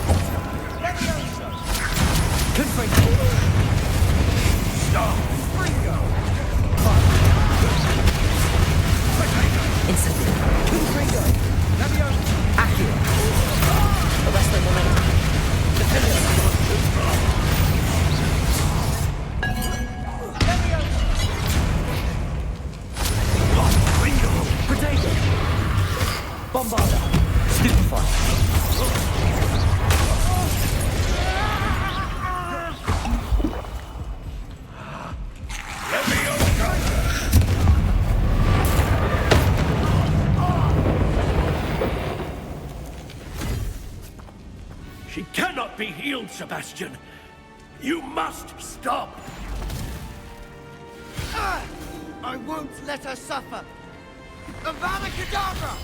Stop! Instantly. Accurate. Arrest their momentum. Potato. Bombarder. Stupefy. She cannot be healed, Sebastian. You must stop. I won't let her suffer. Avada Kedavra!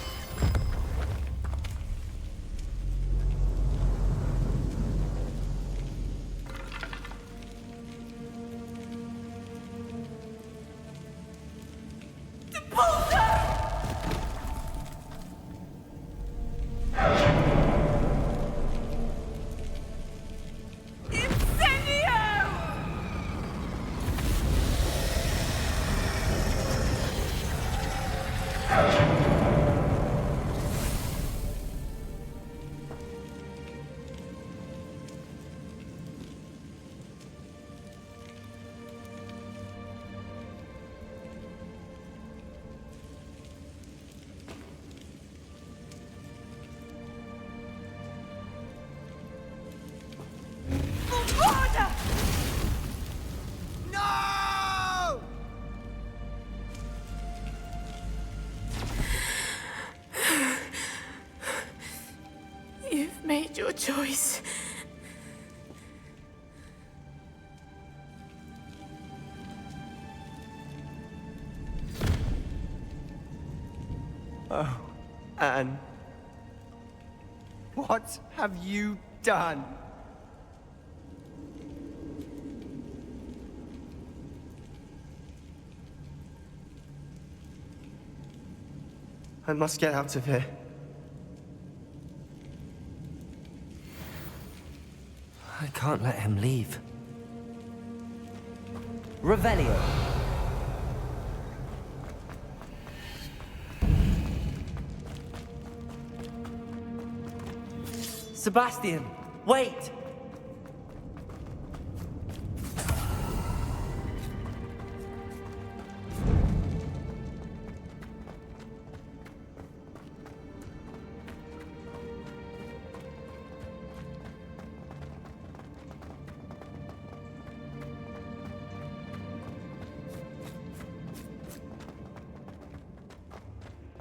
Made your choice. Oh, Anne. What have you done? I must get out of here. I can't let him leave. Revelio. Sebastian, wait!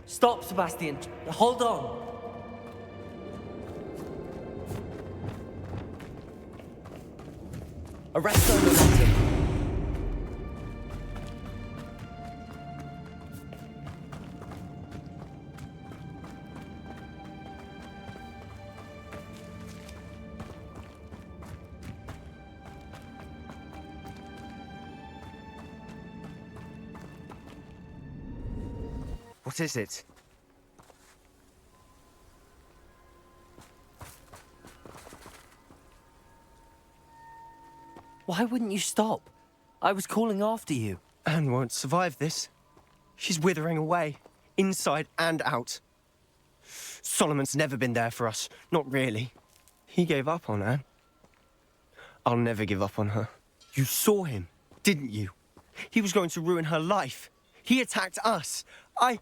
Stop, Sebastian. Hold on. Arrest their momentum. What is it? Why wouldn't you stop? I was calling after you. Anne won't survive this. She's withering away, inside and out. Solomon's never been there for us, not really. He gave up on Anne. I'll never give up on her. You saw him, didn't you? He was going to ruin her life. He attacked us. I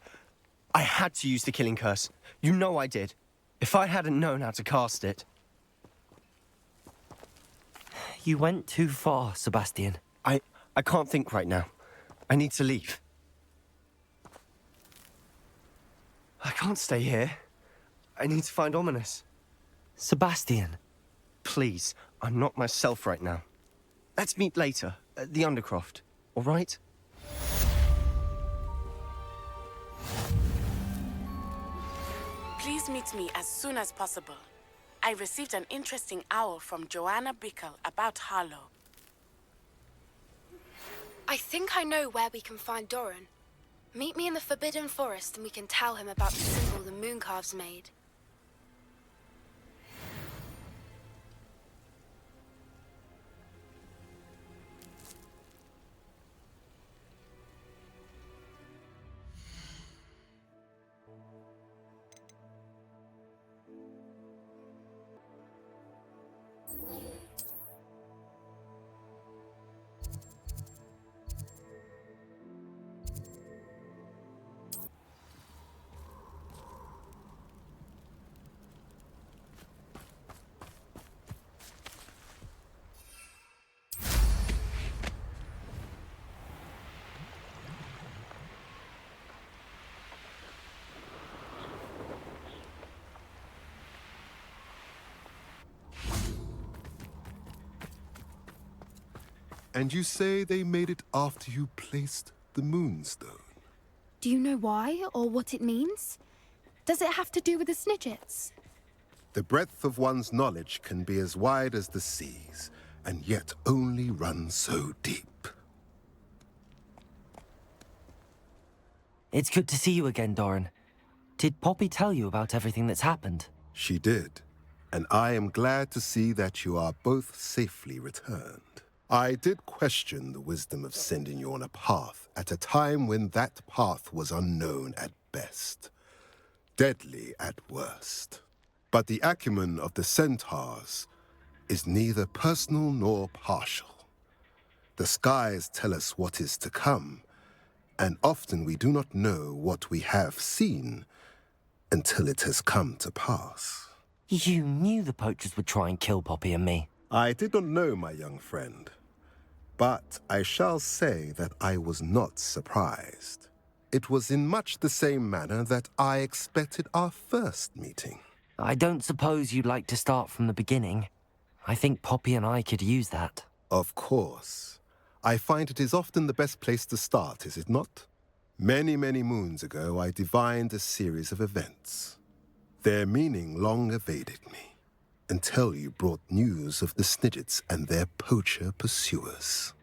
had to use the killing curse. You know I did. If I hadn't known how to cast it... You went too far, Sebastian. I can't think right now. I need to leave. I can't stay here. I need to find Ominous. Sebastian. Please, I'm not myself right now. Let's meet later, at the Undercroft, all right? Please meet me as soon as possible. I received an interesting owl from Joanna Bickle about Harlow. I think I know where we can find Dorran. Meet me in the Forbidden Forest and we can tell him about the symbol the Mooncalves made. And you say they made it after you placed the Moonstone? Do you know why or what it means? Does it have to do with the Snidgets? The breadth of one's knowledge can be as wide as the seas, and yet only run so deep. It's good to see you again, Dorran. Did Poppy tell you about everything that's happened? She did, and I am glad to see that you are both safely returned. I did question the wisdom of sending you on a path at a time when that path was unknown at best, deadly at worst. But the acumen of the Centaurs is neither personal nor partial. The skies tell us what is to come, and often we do not know what we have seen until it has come to pass. You knew the poachers would try and kill Poppy and me. I did not know, my young friend. But I shall say that I was not surprised. It was in much the same manner that I expected our first meeting. I don't suppose you'd like to start from the beginning. I think Poppy and I could use that. Of course. I find it is often the best place to start, is it not? Many, many moons ago, I divined a series of events. Their meaning long evaded me, until you brought news of the Snidgets and their poacher pursuers.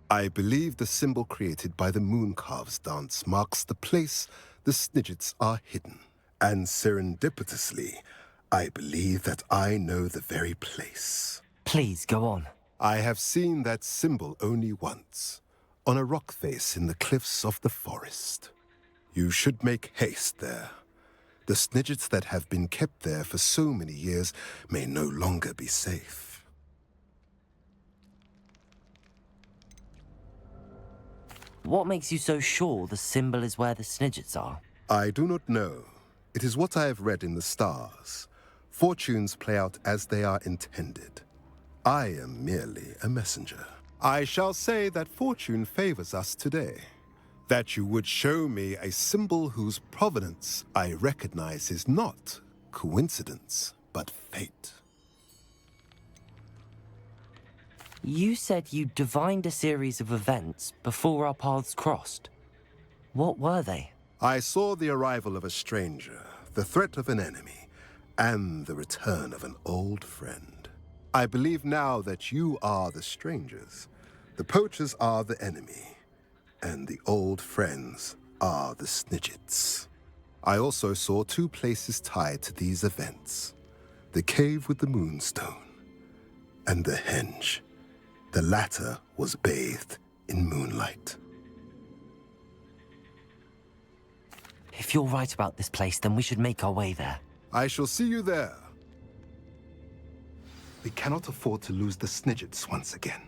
I believe the symbol created by the Mooncalves dance marks the place the Snidgets are hidden. And serendipitously, I believe that I know the very place. Please, go on. I have seen that symbol only once, on a rock face in the cliffs of the forest. You should make haste there. The Snidgets that have been kept there for so many years may no longer be safe. What makes you so sure the symbol is where the Snidgets are? I do not know. It is what I have read in the stars. Fortunes play out as they are intended. I am merely a messenger. I shall say that fortune favors us today. That you would show me a symbol whose provenance I recognize is not coincidence, but fate. You said you divined a series of events before our paths crossed. What were they? I saw the arrival of a stranger, the threat of an enemy, and the return of an old friend. I believe now that you are the strangers. The poachers are the enemy. And the old friends are the Snidgets. I also saw two places tied to these events. The cave with the Moonstone, and the henge, The latter was bathed in moonlight. If you're right about this place, then we should make our way there. I shall see you there. We cannot afford to lose the Snidgets once again.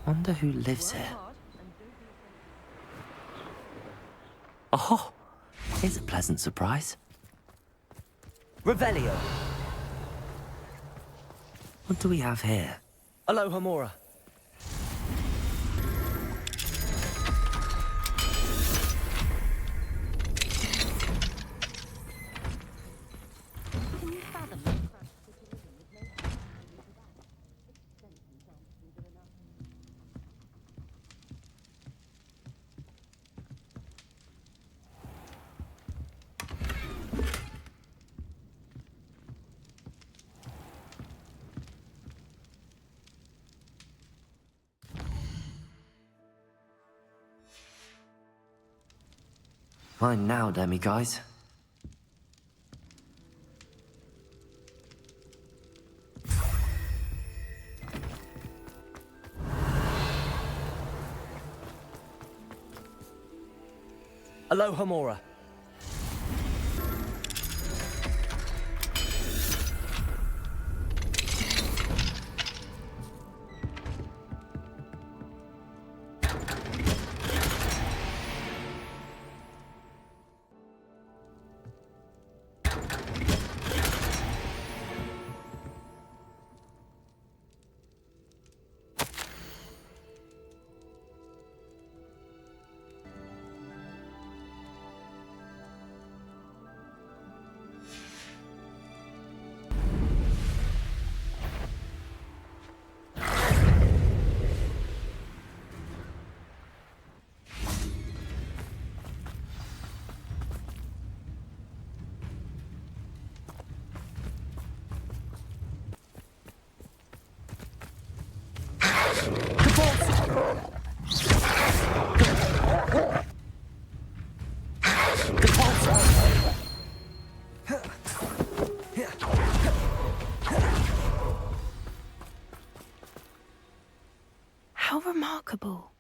Wonder who lives here. Oh, here's a pleasant surprise. Revelio. What do we have here? Aloha Mora. Mine now, Demi guys. Aloha Mora. How remarkable.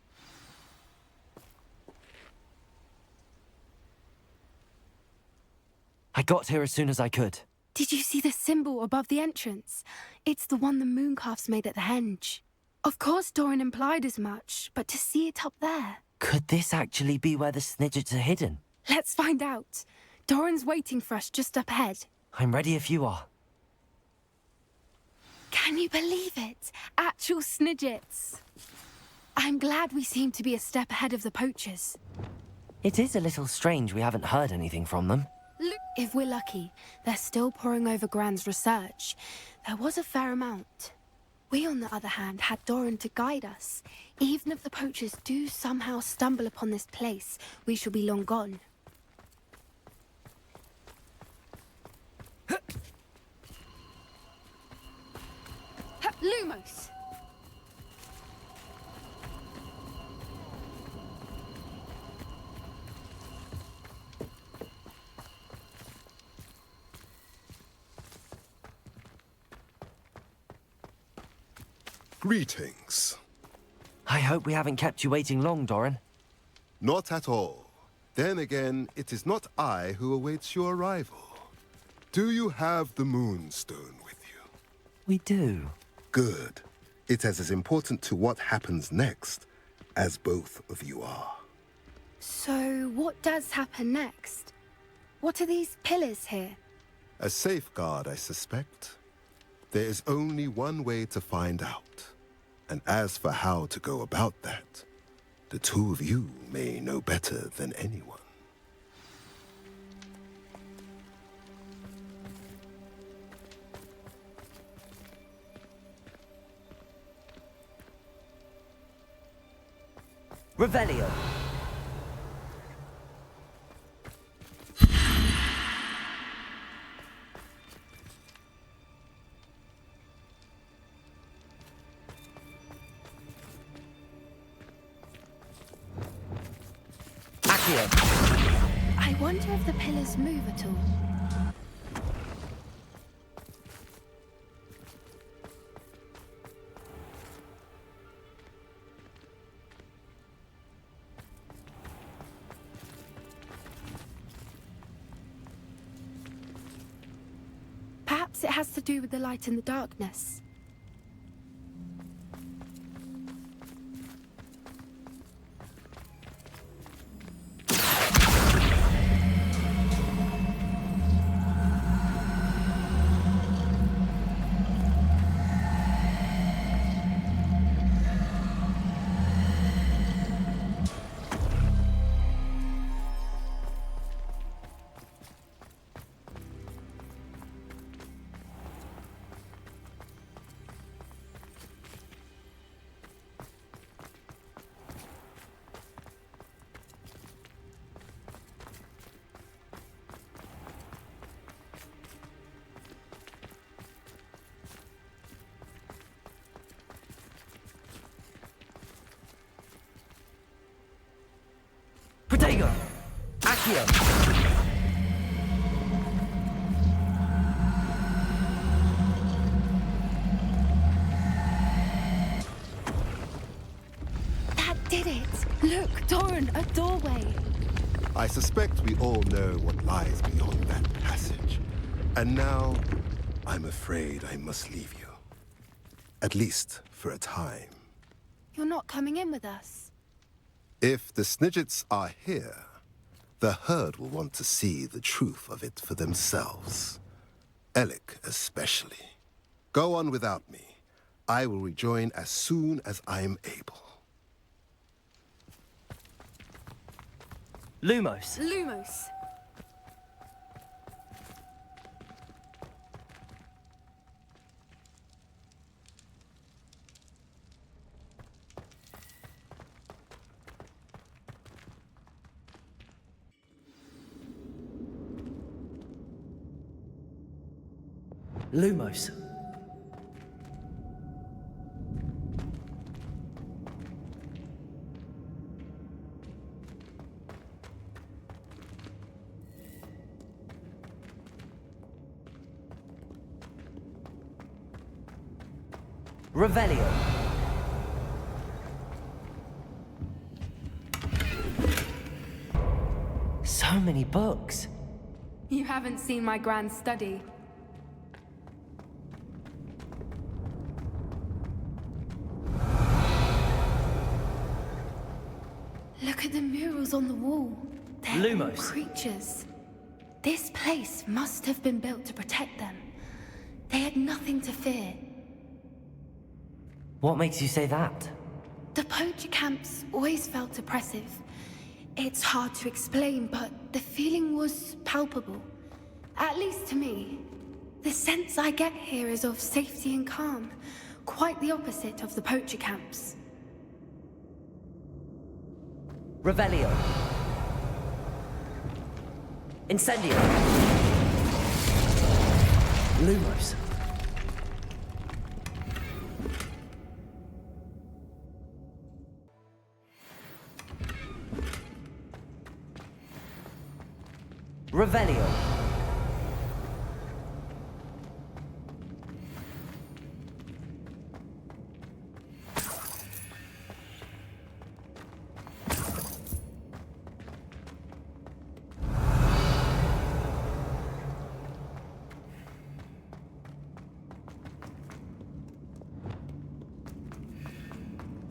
I got here as soon as I could. Did you see the symbol above the entrance? It's the one the mooncalfs made at the henge. Of course Dorran implied as much, but to see it up there... Could this actually be where the Snidgets are hidden? Let's find out. Dorran's waiting for us just up ahead. I'm ready if you are. Can you believe it? Actual Snidgets. I'm glad we seem to be a step ahead of the poachers. It is a little strange we haven't heard anything from them. Look, if we're lucky, they're still poring over Gran's research. There was a fair amount. We, on the other hand, had Dorran to guide us. Even if the poachers do somehow stumble upon this place, we shall be long gone. Lumos! Greetings. I hope we haven't kept you waiting long, Dorran. Not at all. Then again, it is not I who awaits your arrival. Do you have the Moonstone with you? We do. Good. It is as important to what happens next as both of you are. So, what does happen next? What are these pillars here? A safeguard, I suspect. There is only one way to find out. And as for how to go about that, the two of you may know better than anyone. Revelio. I wonder if the pillars move at all. Perhaps it has to do with the light and the darkness. Protego! Accio! That did it! Look, Dorran, a doorway! I suspect we all know what lies beyond that passage. And now, I'm afraid I must leave you. At least for a time. You're not coming in with us. If the Snidgets are here, the herd will want to see the truth of it for themselves. Relic especially. Go on without me. I will rejoin as soon as I am able. Lumos. Lumos. Lumos. Revelio. So many books. You haven't seen my grand study. Look at the murals on the wall. They're Lumos. creatures. This place must have been built to protect them. They had nothing to fear. What makes you say that? The poacher camps always felt oppressive. It's hard to explain, but the feeling was palpable. At least to me. The sense I get here is of safety and calm. Quite the opposite of the poacher camps. Revelio. Incendio. Lumos. Revelio.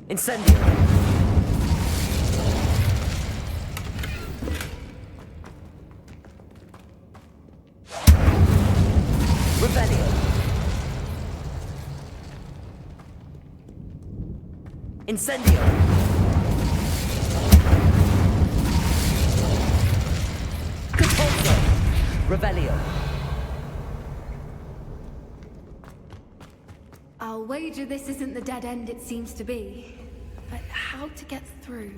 Incendio. Incendio! Compulso! Revelio! I'll wager this isn't the dead end it seems to be. But how to get through?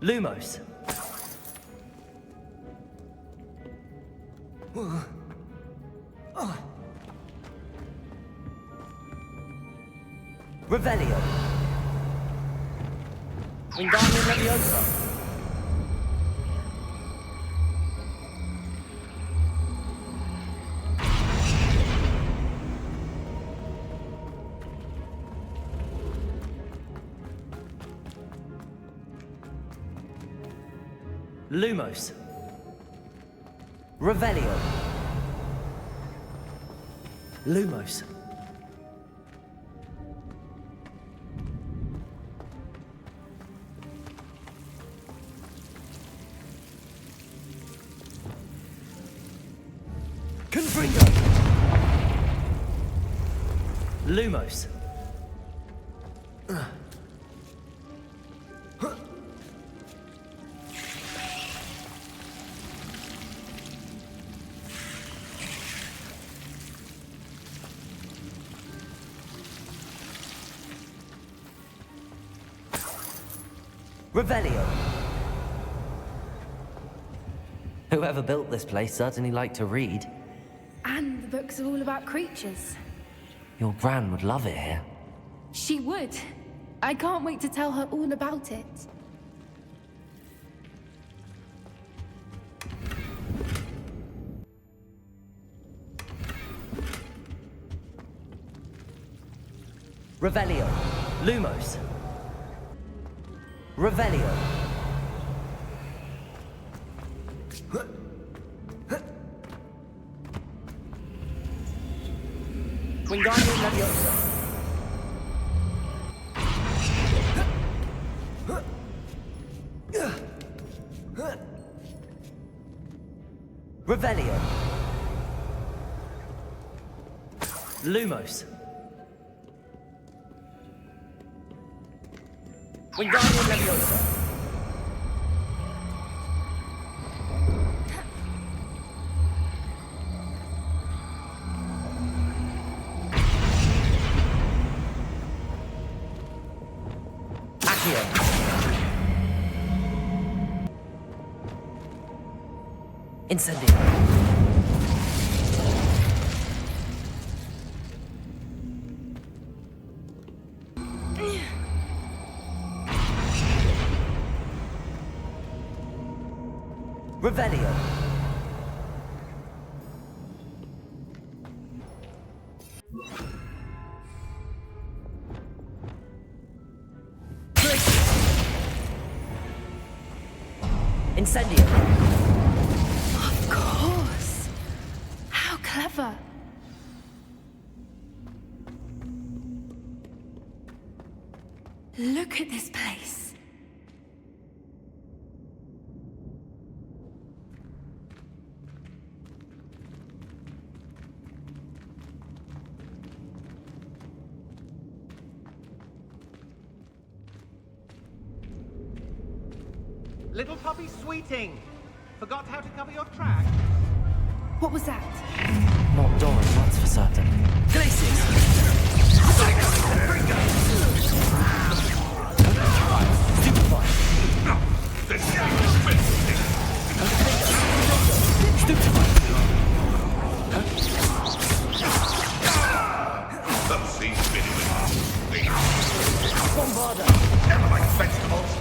Lumos. Revelio. Wingardium Leviosa. Lumos. Revelio. Lumos. Confringo. Lumos. Revelio. Whoever built this place certainly liked to read. And the books are all about creatures. Your Gran would love it here. She would. I can't wait to tell her all about it. Revelio. Lumos. Revelio. Wingardium Leviosa. Revelio. Lumos. Wingardium Leviosa. Accio. Incendio. Revelio. Incendio. Of course. How clever. Look at this place. Little Poppy Sweeting! Forgot how to cover your track? What was that? Not Dorran, that's for certain. Bombarda! Never like vegetables!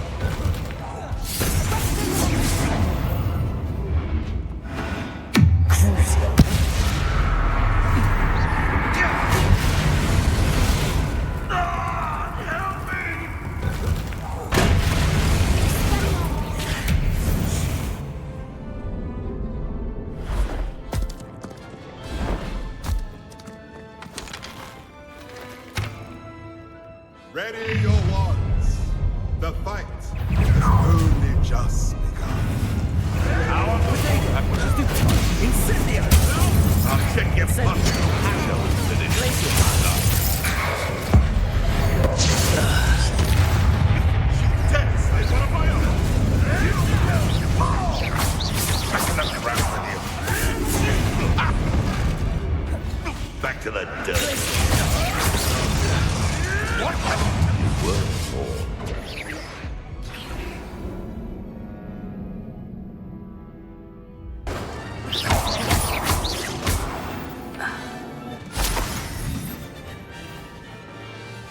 Ready your wands. The fight is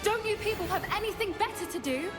Don't you people have anything better to do?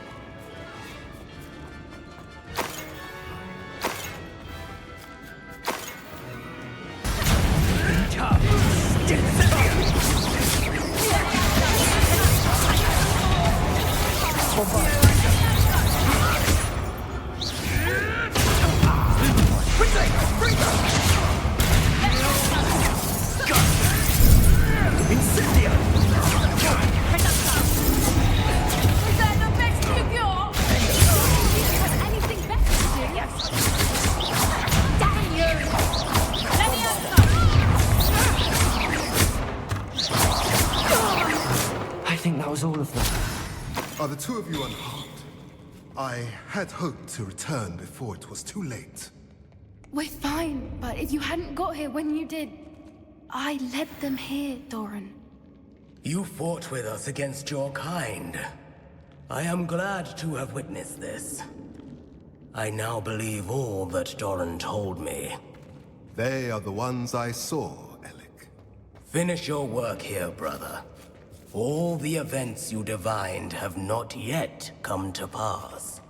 I think that was all of them. Are the two of you unharmed? I had hoped to return before it was too late. We're fine, but if you hadn't got here when you did, I led them here, Dorran. You fought with us against your kind. I am glad to have witnessed this. I now believe all that Dorran told me. They are the ones I saw, Relic. Finish your work here, brother. All the events you divined have not yet come to pass.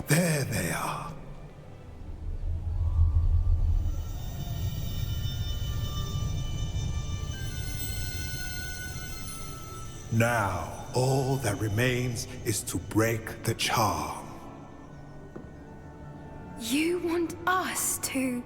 There they are. Now, all that remains is to break the charm. You want us to...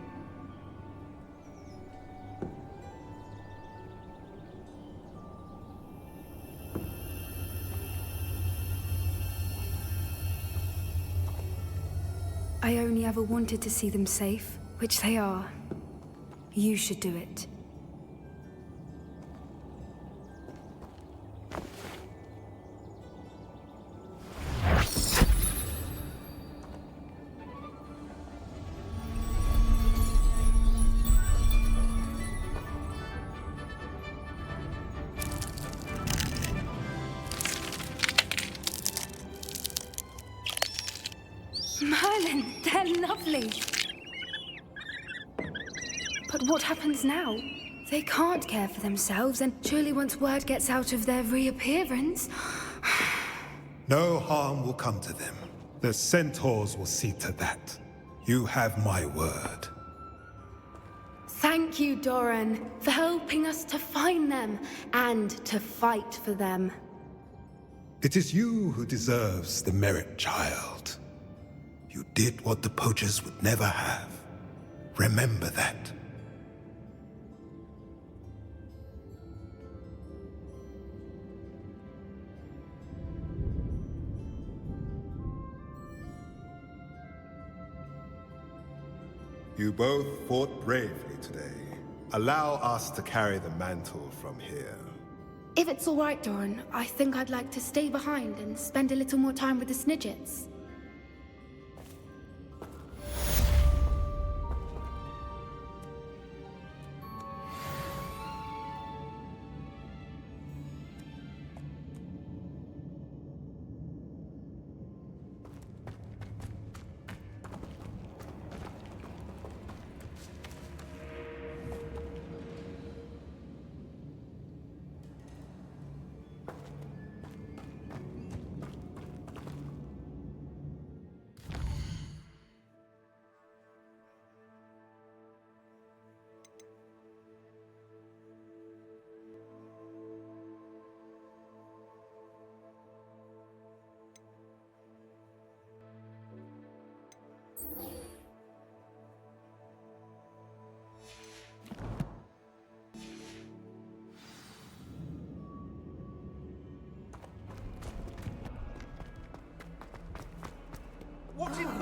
I only ever wanted to see them safe, which they are. You should do it. Merlin, they're lovely. But what happens now? They can't care for themselves, and surely once word gets out of their reappearance... No harm will come to them. The Centaurs will see to that. You have my word. Thank you, Dorran, for helping us to find them, and to fight for them. It is you who deserves the merit, child. You did what the poachers would never have. Remember that. You both fought bravely today. Allow us to carry the mantle from here. If it's all right, Dorran, I think I'd like to stay behind and spend a little more time with the Snidgets.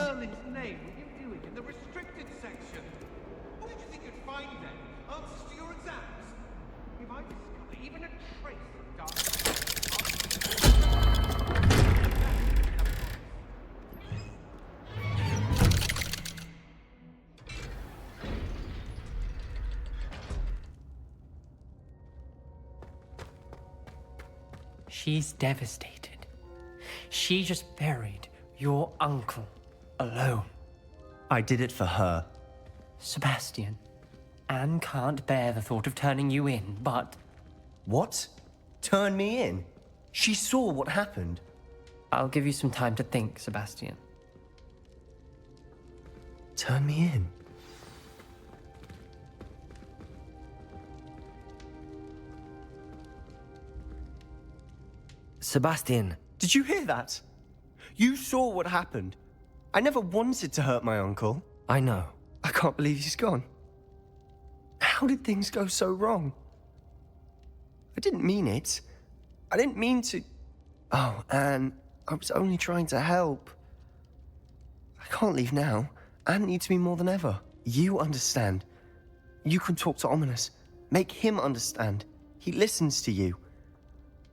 Merlin's name were you doing in the restricted section? What did you think you'd find then? Answers to your exams? If I discover even a trace of dark She's devastated. She just buried your uncle alone. I did it for her. Sebastian, Anne can't bear the thought of turning you in, but... What? Turn me in? She saw what happened. I'll give you some time to think, Sebastian. Turn me in? Sebastian. Did you hear that? You saw what happened. I never wanted to hurt my uncle. I know. I can't believe he's gone. How did things go so wrong? I didn't mean it. I didn't mean to... Oh, Anne, I was only trying to help. I can't leave now. Anne needs me more than ever. You understand. You can talk to Ominous. Make him understand. He listens to you.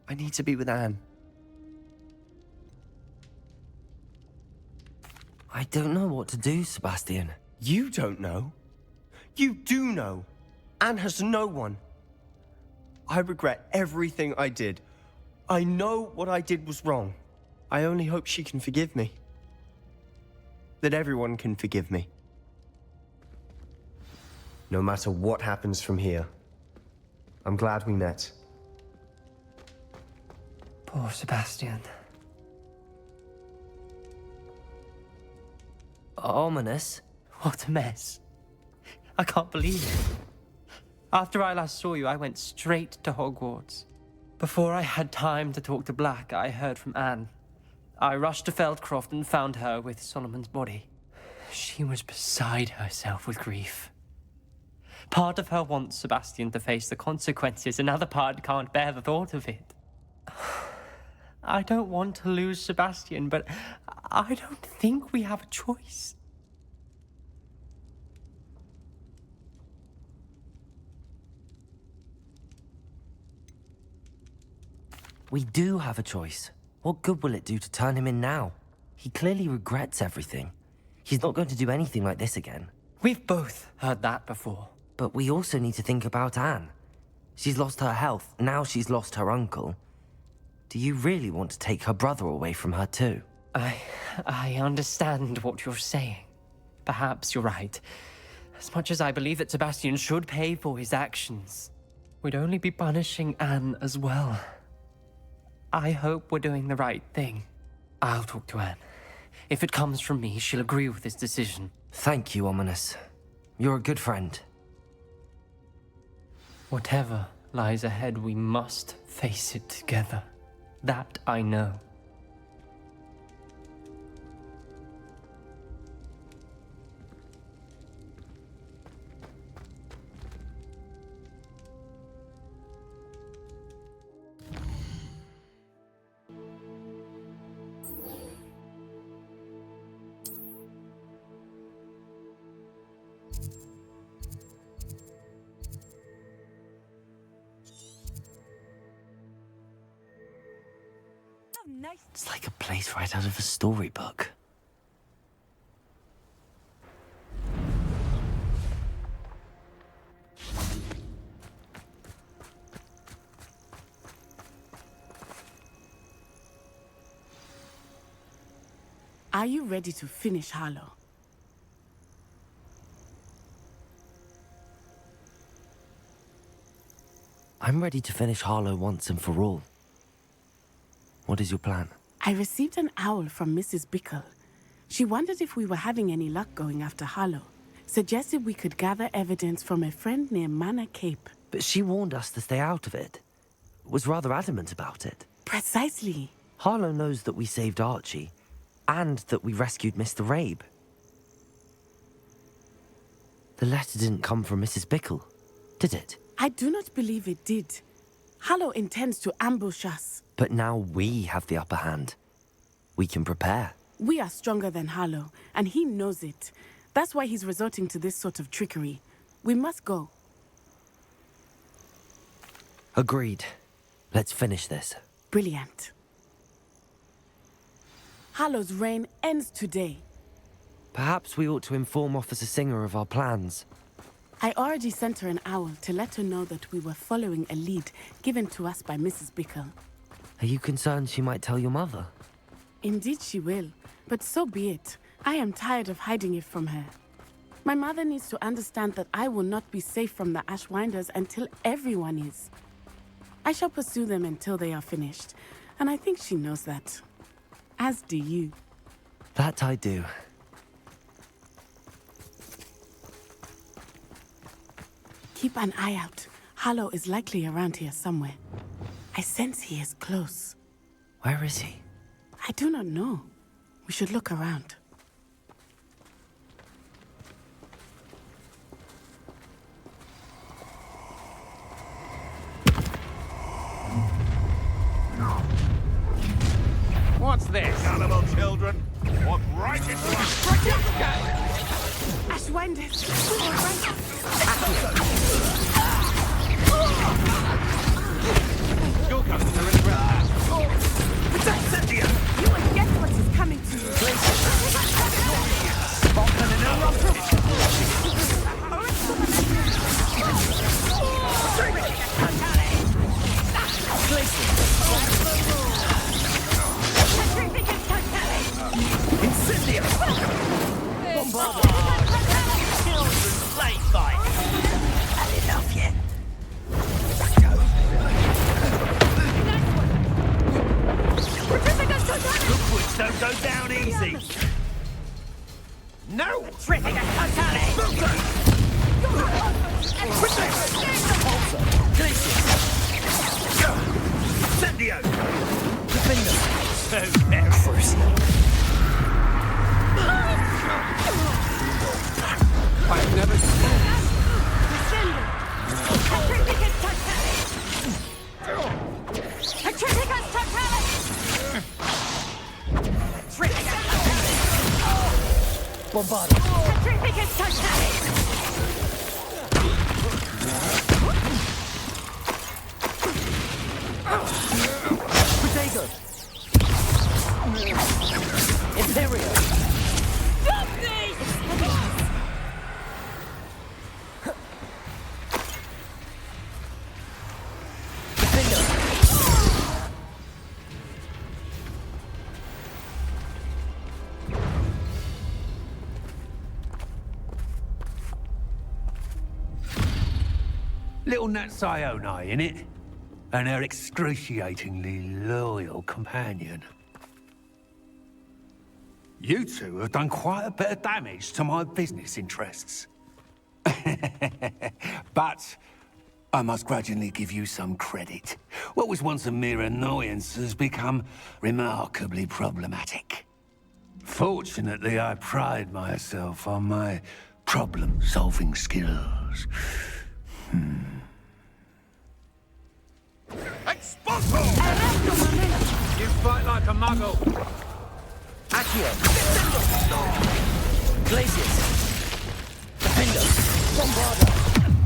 I need to be with Anne. I don't know what to do, Sebastian. You don't know. You do know. Anne has no one. I regret everything I did. I know what I did was wrong. I only hope she can forgive me. That everyone can forgive me. No matter what happens from here. I'm glad we met. Poor Sebastian. Ominous? What a mess. I can't believe it. After I last saw you, I went straight to Hogwarts. Before I had time to talk to Black, I heard from Anne. I rushed to Feldcroft and found her with Solomon's body. She was beside herself with grief. Part of her wants Sebastian to face the consequences, another part can't bear the thought of it. I don't want to lose Sebastian, but I don't think we have a choice. We do have a choice. What good will it do to turn him in now? He clearly regrets everything. He's not going to do anything like this again. We've both heard that before. But we also need to think about Anne. She's lost her health, now she's lost her uncle. Do you really want to take her brother away from her too? I understand what you're saying. Perhaps you're right. As much as I believe that Sebastian should pay for his actions, we'd only be punishing Anne as well. I hope we're doing the right thing. I'll talk to Anne. If it comes from me, she'll agree with this decision. Thank you, Ominous. You're a good friend. Whatever lies ahead, we must face it together. That I know. It's like a place right out of a storybook. Are you ready to finish Harlow? I'm ready to finish Harlow once and for all. What is your plan? I received an owl from Mrs. Bickle. She wondered if we were having any luck going after Harlow. Suggested we could gather evidence from a friend near Manor Cape. But she warned us to stay out of it. Was rather adamant about it. Precisely. Harlow knows that we saved Archie, and that we rescued Mr. Rabe. The letter didn't come from Mrs. Bickle, did it? I do not believe it did. Harlow intends to ambush us. But now we have the upper hand. We can prepare. We are stronger than Harlow, and he knows it. That's why he's resorting to this sort of trickery. We must go. Agreed. Let's finish this. Brilliant. Harlow's reign ends today. Perhaps we ought to inform Officer Singer of our plans. I already sent her an owl to let her know that we were following a lead given to us by Mrs. Bickle. Are you concerned she might tell your mother? Indeed she will, but so be it. I am tired of hiding it from her. My mother needs to understand that I will not be safe from the Ashwinders until everyone is. I shall pursue them until they are finished, and I think she knows that. As do you. That I do. Keep an eye out. Harlow is likely around here somewhere. I sense he is close. Where is he? I do not know. We should look around. What's this? Animal children, walk right into us. Ashwinders! We were right. Your guns are in the Protect Cynthia! You will get what is coming to you. Spot them in a rocket. Incendio! Bombard! Children's play fight! Had enough yet? Rookwoods don't go down easy! No! Tripping a totally! Incendio! So very I've never seen Bombard! Potato! Inferi! Stop this! Little Natsai Onai, innit? And her excruciatingly loyal companion. You two have done quite a bit of damage to my business interests. But I must grudgingly give you some credit. What was once a mere annoyance has become remarkably problematic. Fortunately, I pride myself on my problem-solving skills. Expoto! You fight like a muggle. Accio! Glacius! Defender! Bombarda!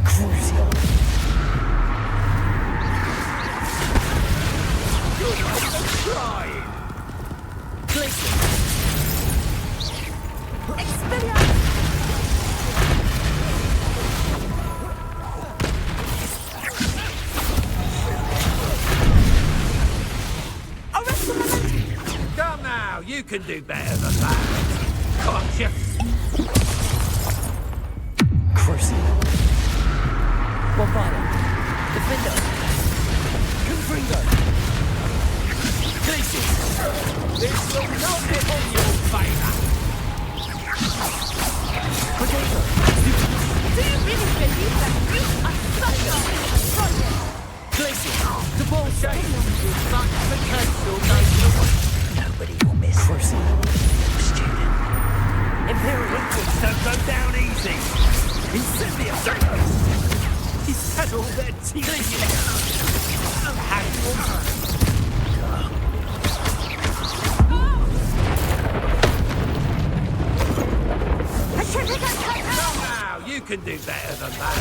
Crucio! You're not trying! Glacius! Expelliarmus! Come now, you can do better than that. Conscious. Crucio! Bombarda! Defender! Confringo! Glacius! This will not be in your favor. Potato! Do you really believe that you are such a Glacius! The ball shake! Such potential, don't you? Nobody will miss. Crucio! Student. Imperial! Rookwoods don't go down easy. Incendio! He's had all their teeth. can do better than that.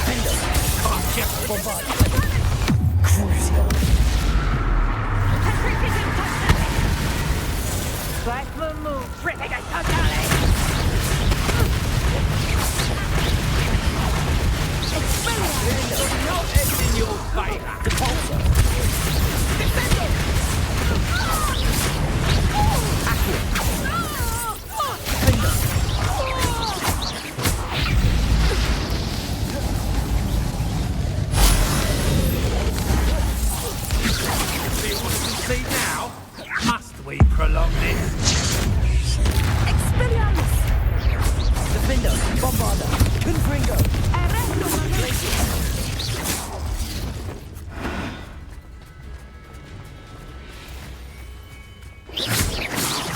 Blackmoon move, ripping a totally! There's no end in your fire. See what we can see now? Must we prolong this? Expelliarmus! Defender, Bombarder, Confringo!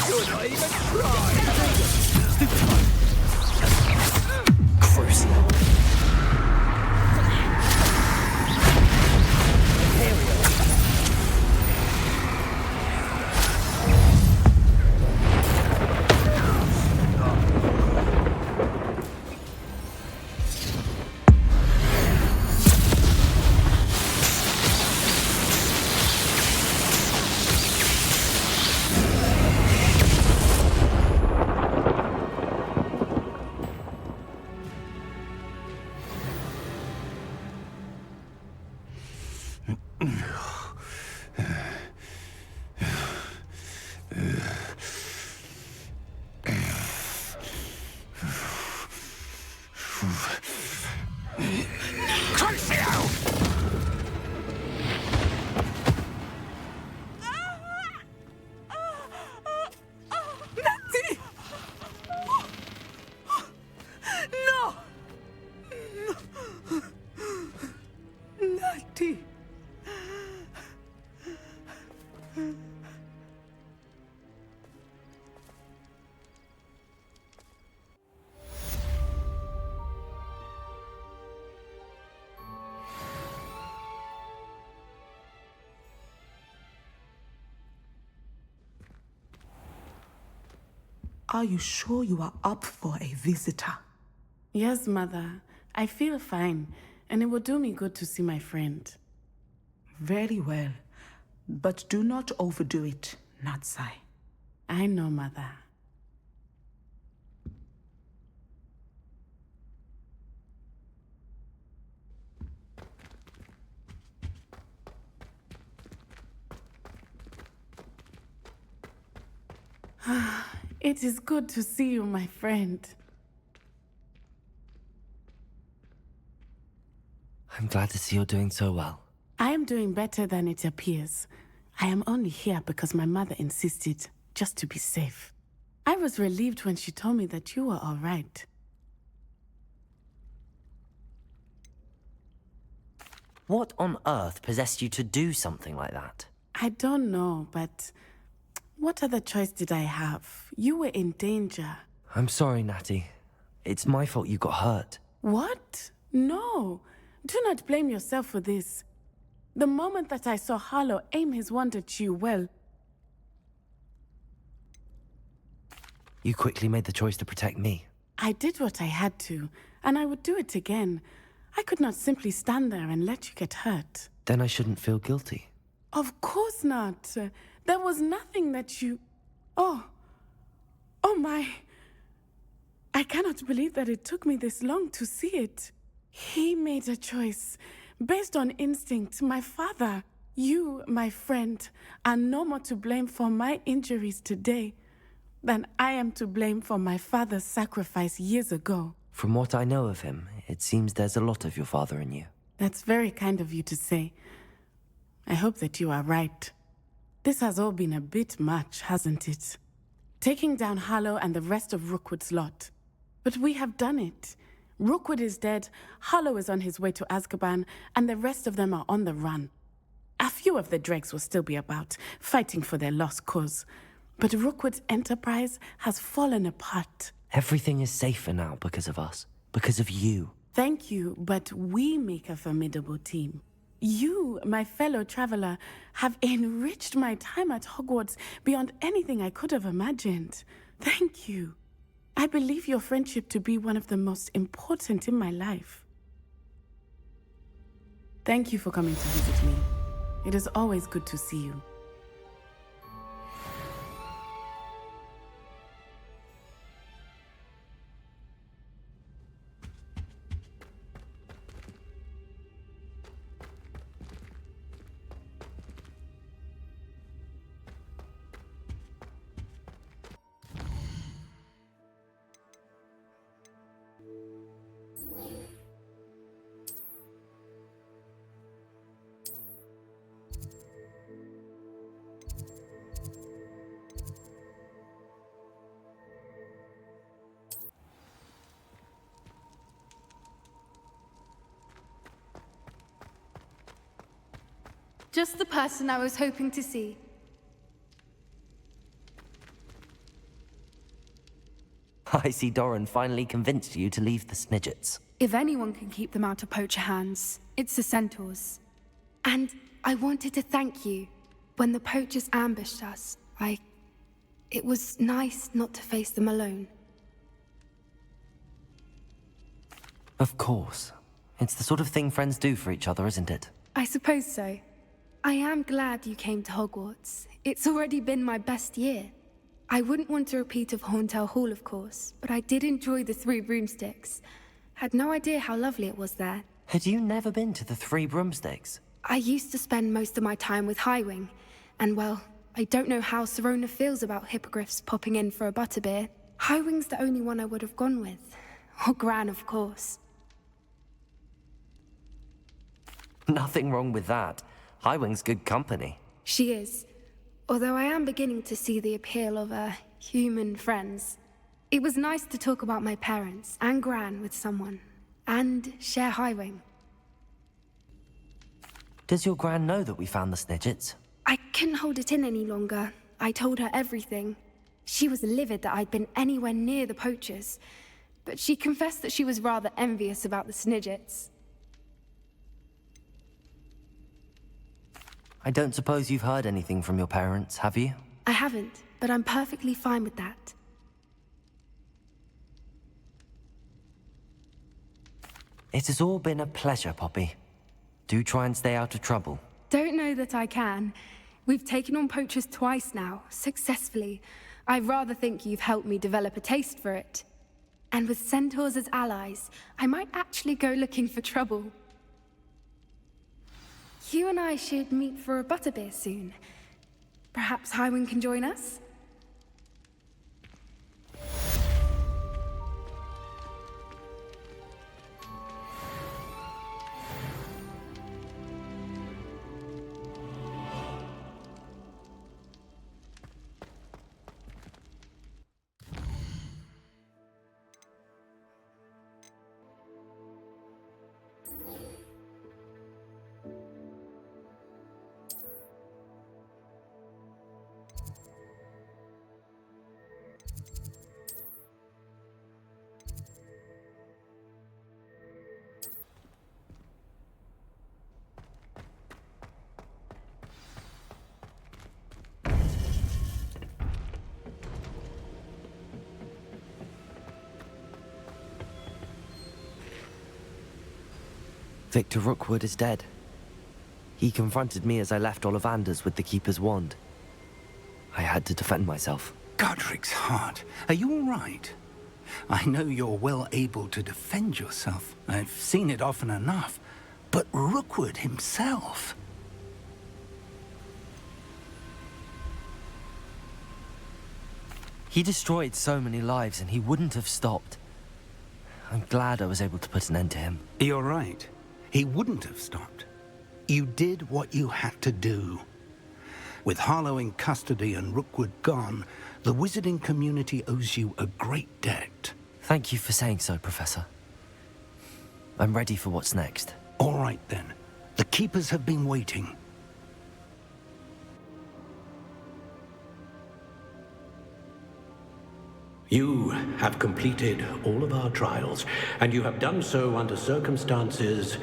You're not even trying. Crucio. Are you sure you are up for a visitor? Yes, Mother. I feel fine, and it will do me good to see my friend. Very well. But do not overdo it, Natsai. I know, Mother. It is good to see you, my friend. I'm glad to see you're doing so well. I am doing better than it appears. I am only here because my mother insisted, just to be safe. I was relieved when she told me that you were all right. What on earth possessed you to do something like that? I don't know, but what other choice did I have? You were in danger. I'm sorry, Natty. It's my fault you got hurt. What? No. Do not blame yourself for this. The moment that I saw Harlow aim his wand at you, well... You quickly made the choice to protect me. I did what I had to, and I would do it again. I could not simply stand there and let you get hurt. Then I shouldn't feel guilty. Of course not. There was nothing that you... Oh my... I cannot believe that it took me this long to see it. He made a choice. Based on instinct, my father, you, my friend, are no more to blame for my injuries today than I am to blame for my father's sacrifice years ago. From what I know of him, it seems there's a lot of your father in you. That's very kind of you to say. I hope that you are right. This has all been a bit much, hasn't it? Taking down Harlow and the rest of Rookwood's lot. But we have done it. Rookwood is dead, Harlow is on his way to Azkaban, and the rest of them are on the run. A few of the dregs will still be about, fighting for their lost cause. But Rookwood's enterprise has fallen apart. Everything is safer now because of us. Because of you. Thank you, but we make a formidable team. You, my fellow traveler, have enriched my time at Hogwarts beyond anything I could have imagined. Thank you. I believe your friendship to be one of the most important in my life. Thank you for coming to visit me. It is always good to see you. Just the person I was hoping to see. I see Dorran finally convinced you to leave the Snidgets. If anyone can keep them out of poacher hands, it's the Centaurs. And I wanted to thank you. When the poachers ambushed us, it was nice not to face them alone. Of course. It's the sort of thing friends do for each other, isn't it? I suppose so. I am glad you came to Hogwarts. It's already been my best year. I wouldn't want a repeat of Hauntel Hall, of course, but I did enjoy the Three Broomsticks. Had no idea how lovely it was there. Had you never been to the Three Broomsticks? I used to spend most of my time with Highwing, and well, I don't know how Serona feels about hippogriffs popping in for a butterbeer. Highwing's the only one I would have gone with. Or Gran, of course. Nothing wrong with that. Highwing's good company. She is. Although I am beginning to see the appeal of human friends. It was nice to talk about my parents and Gran with someone. And share Highwing. Does your Gran know that we found the Snidgets? I couldn't hold it in any longer. I told her everything. She was livid that I'd been anywhere near the poachers. But she confessed that she was rather envious about the Snidgets. I don't suppose you've heard anything from your parents, have you? I haven't, but I'm perfectly fine with that. It has all been a pleasure, Poppy. Do try and stay out of trouble. Don't know that I can. We've taken on poachers twice now, successfully. I rather think you've helped me develop a taste for it. And with centaurs as allies, I might actually go looking for trouble. You and I should meet for a butterbeer soon. Perhaps Highwing can join us? Victor Rookwood is dead. He confronted me as I left Ollivander's with the Keeper's wand. I had to defend myself. Godric's heart. Are you all right? I know you're well able to defend yourself. I've seen it often enough. But Rookwood himself... He destroyed so many lives and he wouldn't have stopped. I'm glad I was able to put an end to him. You're right. He wouldn't have stopped. You did what you had to do. With Harlow in custody and Rookwood gone, the wizarding community owes you a great debt. Thank you for saying so, Professor. I'm ready for what's next. All right, then. The Keepers have been waiting. You have completed all of our trials, and you have done so under circumstances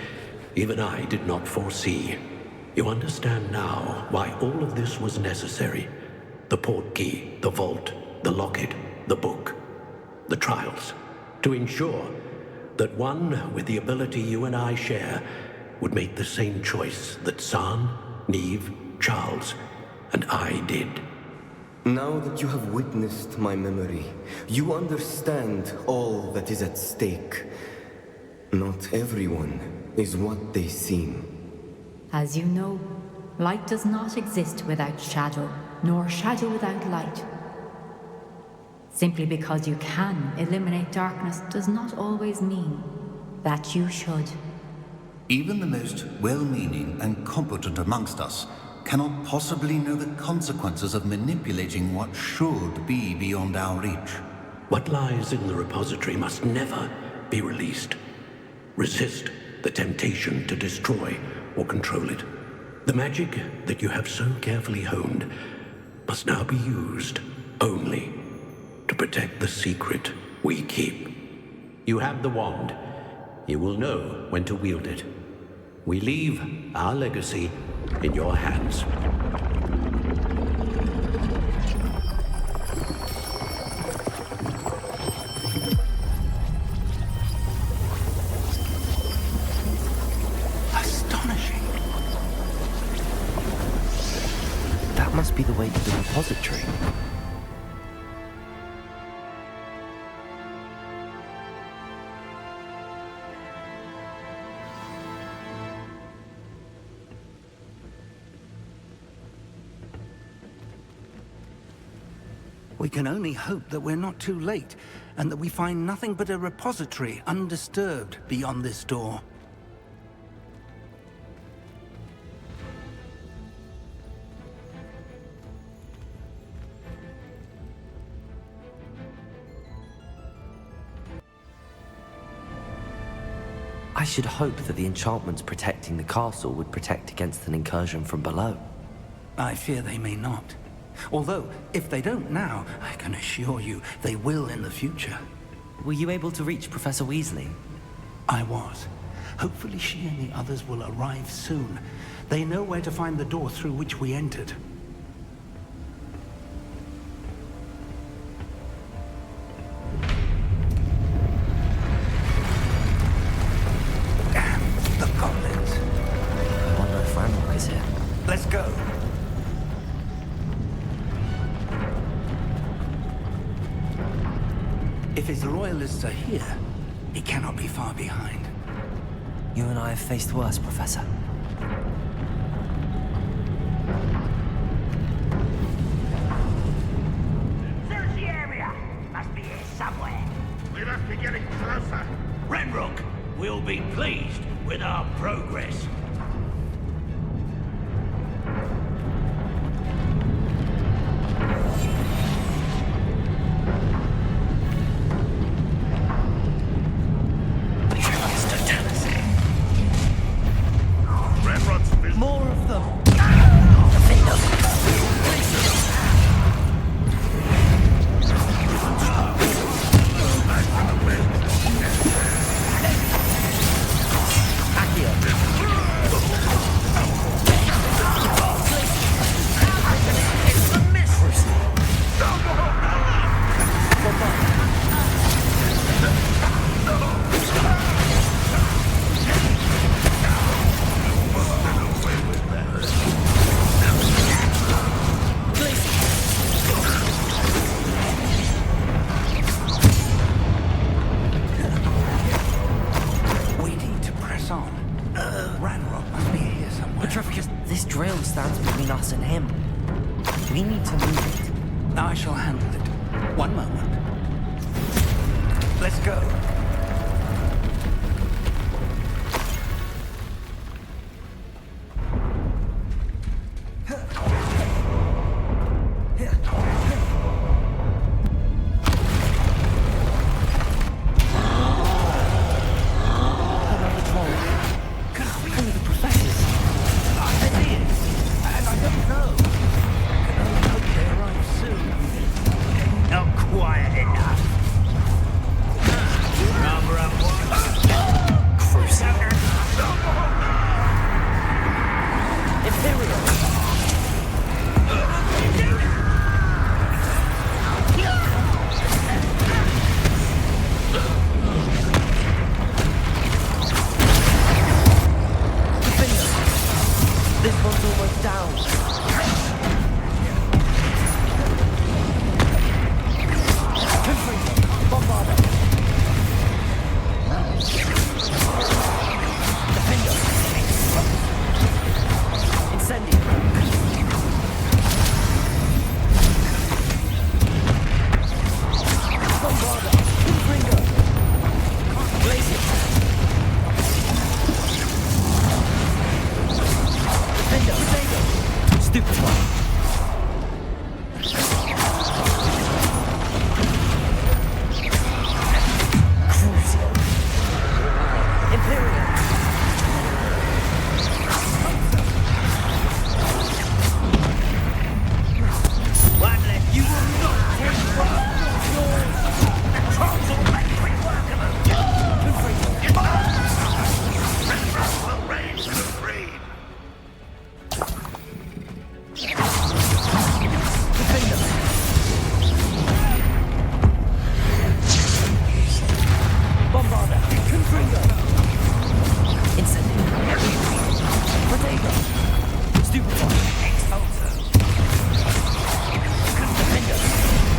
even I did not foresee. You understand now why all of this was necessary. The portkey, the vault, the locket, the book. the trials, to ensure that one with the ability you and I share would make the same choice that San, Neve, Charles, and I did. Now that you have witnessed my memory, you understand all that is at stake. Not everyone is what they seem. As you know, light does not exist without shadow, nor shadow without light. Simply because you can eliminate darkness does not always mean that you should. Even the most well-meaning and competent amongst us cannot possibly know the consequences of manipulating what should be beyond our reach. What lies in the repository must never be released. Resist the temptation to destroy or control it. The magic that you have so carefully honed must now be used only to protect the secret we keep. You have the wand. You will know when to wield it. We leave our legacy in your hands. Astonishing. That must be the way to the repository. We can only hope that we're not too late, and that we find nothing but a repository undisturbed beyond this door. I should hope that the enchantments protecting the castle would protect against an incursion from below. I fear they may not. Although, if they don't now, I can assure you they will in the future. Were you able to reach Professor Weasley? I was. Hopefully she and the others will arrive soon. They know where to find the door through which we entered. Damn, the goblins. I wonder if Ranrok is here. Let's go. If his loyalists are here, he cannot be far behind. You and I have faced worse, Professor. Search the area! Must be here somewhere. We must be getting closer. Ranrok will be pleased with our progress. More of them! This drill stands between us and him. We need to move it. I shall handle it. One moment. Let's go. Quiet.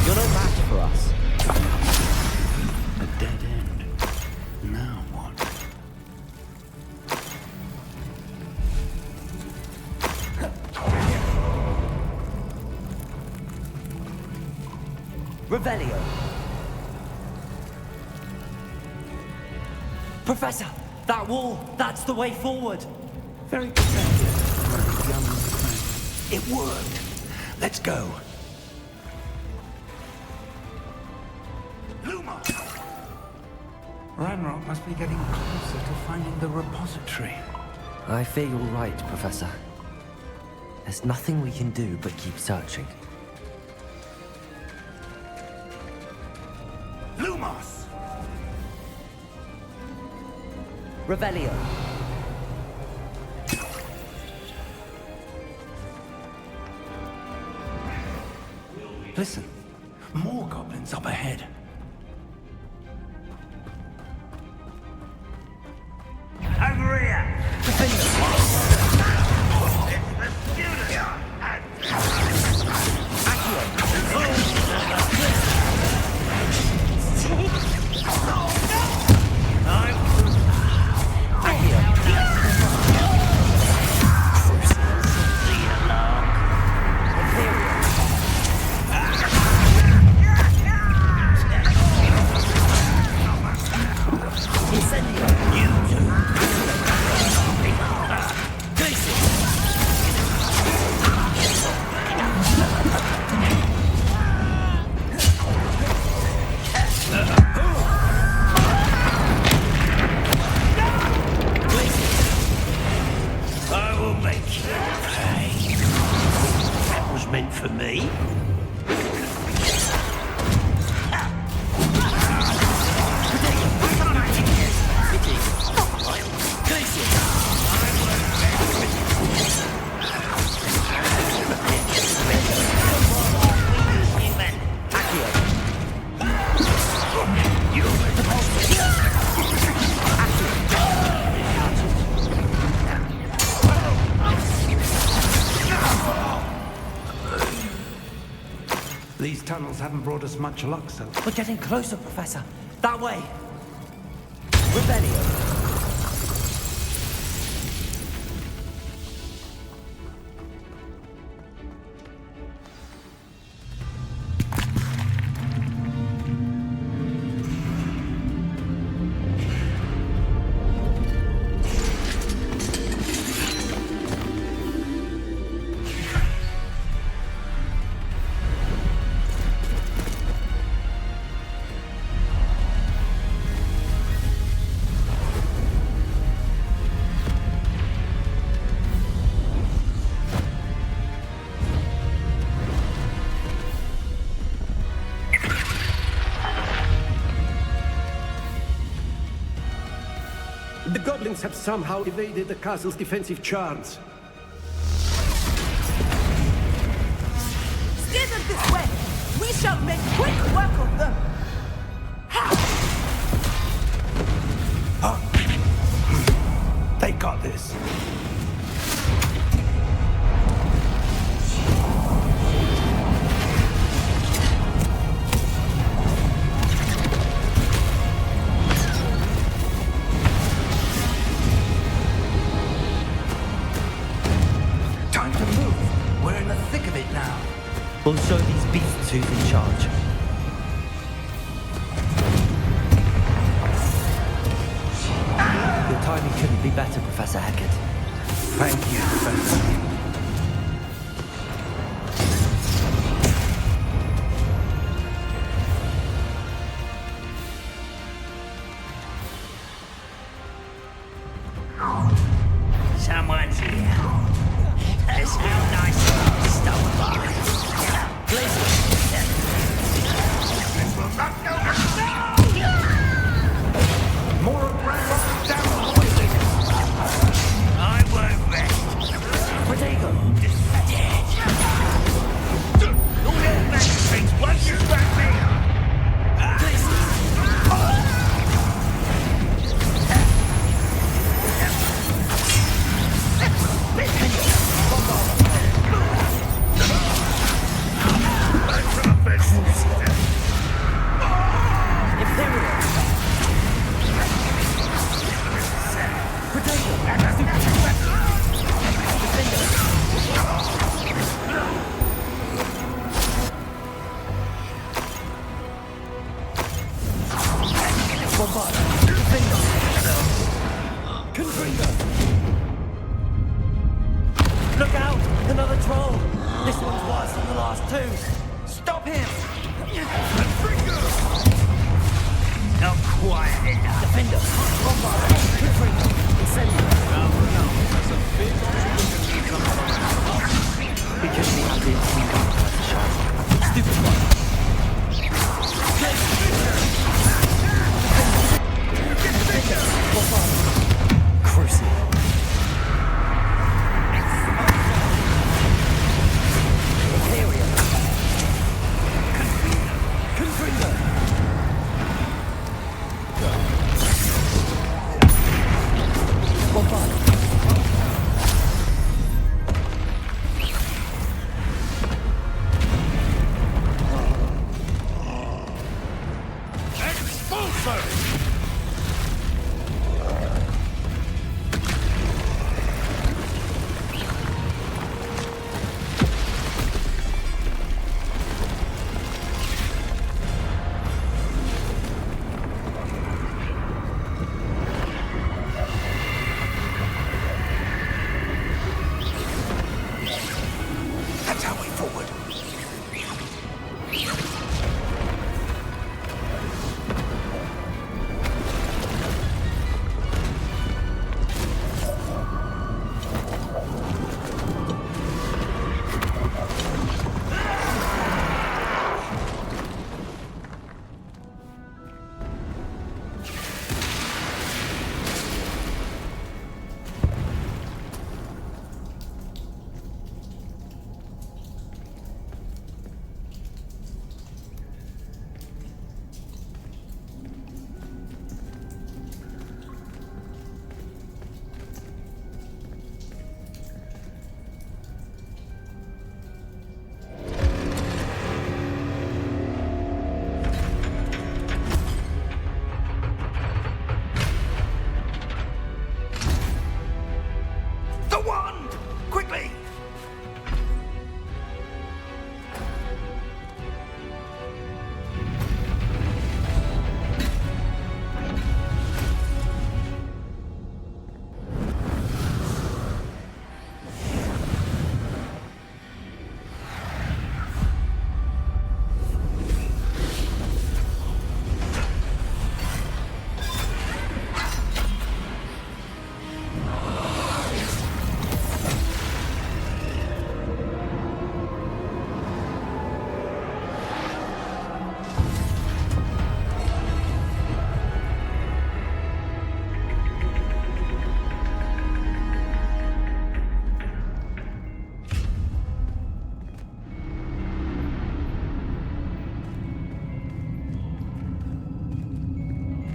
You're no match for us. A dead end. Now what? Revelio. Professor, that wall, that's the way forward. Very perceptive, my young friend. It worked. Let's go. Ranrok must be getting closer to finding the repository. I fear you're right, Professor. There's nothing we can do but keep searching. Lumos! Revelio. Listen, more goblins up ahead. Over here! It's the student! For me? These tunnels haven't brought us much luck, so... We're getting closer, Professor. That way. Revelio. The goblins have somehow evaded the castle's defensive charms. Steer them this way! We shall make quick work of them! They got this. We'll show these beasts who's in charge. Your timing couldn't be better, Professor Hecat. Thank you, Professor. Someone's here. That's how nice of you stole by. More of Ranrok down the poison! I won't rest. Look out! Another troll! This one's worse than the last two! Stop him! Not quite enough. Defender! Bombard! Confringo! Incendio! That's a big Because we have the instinct as a shadow. Stupid one! Bombard! Crucible!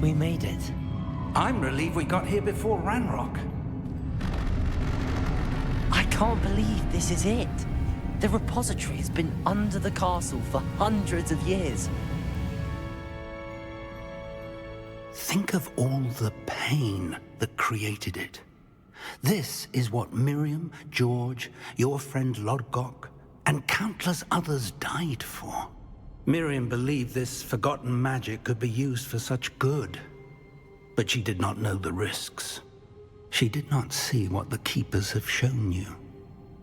We made it. I'm relieved we got here before Ranrok. I can't believe this is it. The repository has been under the castle for hundreds of years. Think of all the pain that created it. This is what Miriam, George, your friend Lodgok, and countless others died for. Miriam believed this forgotten magic could be used for such good, but she did not know the risks. She did not see what the Keepers have shown you,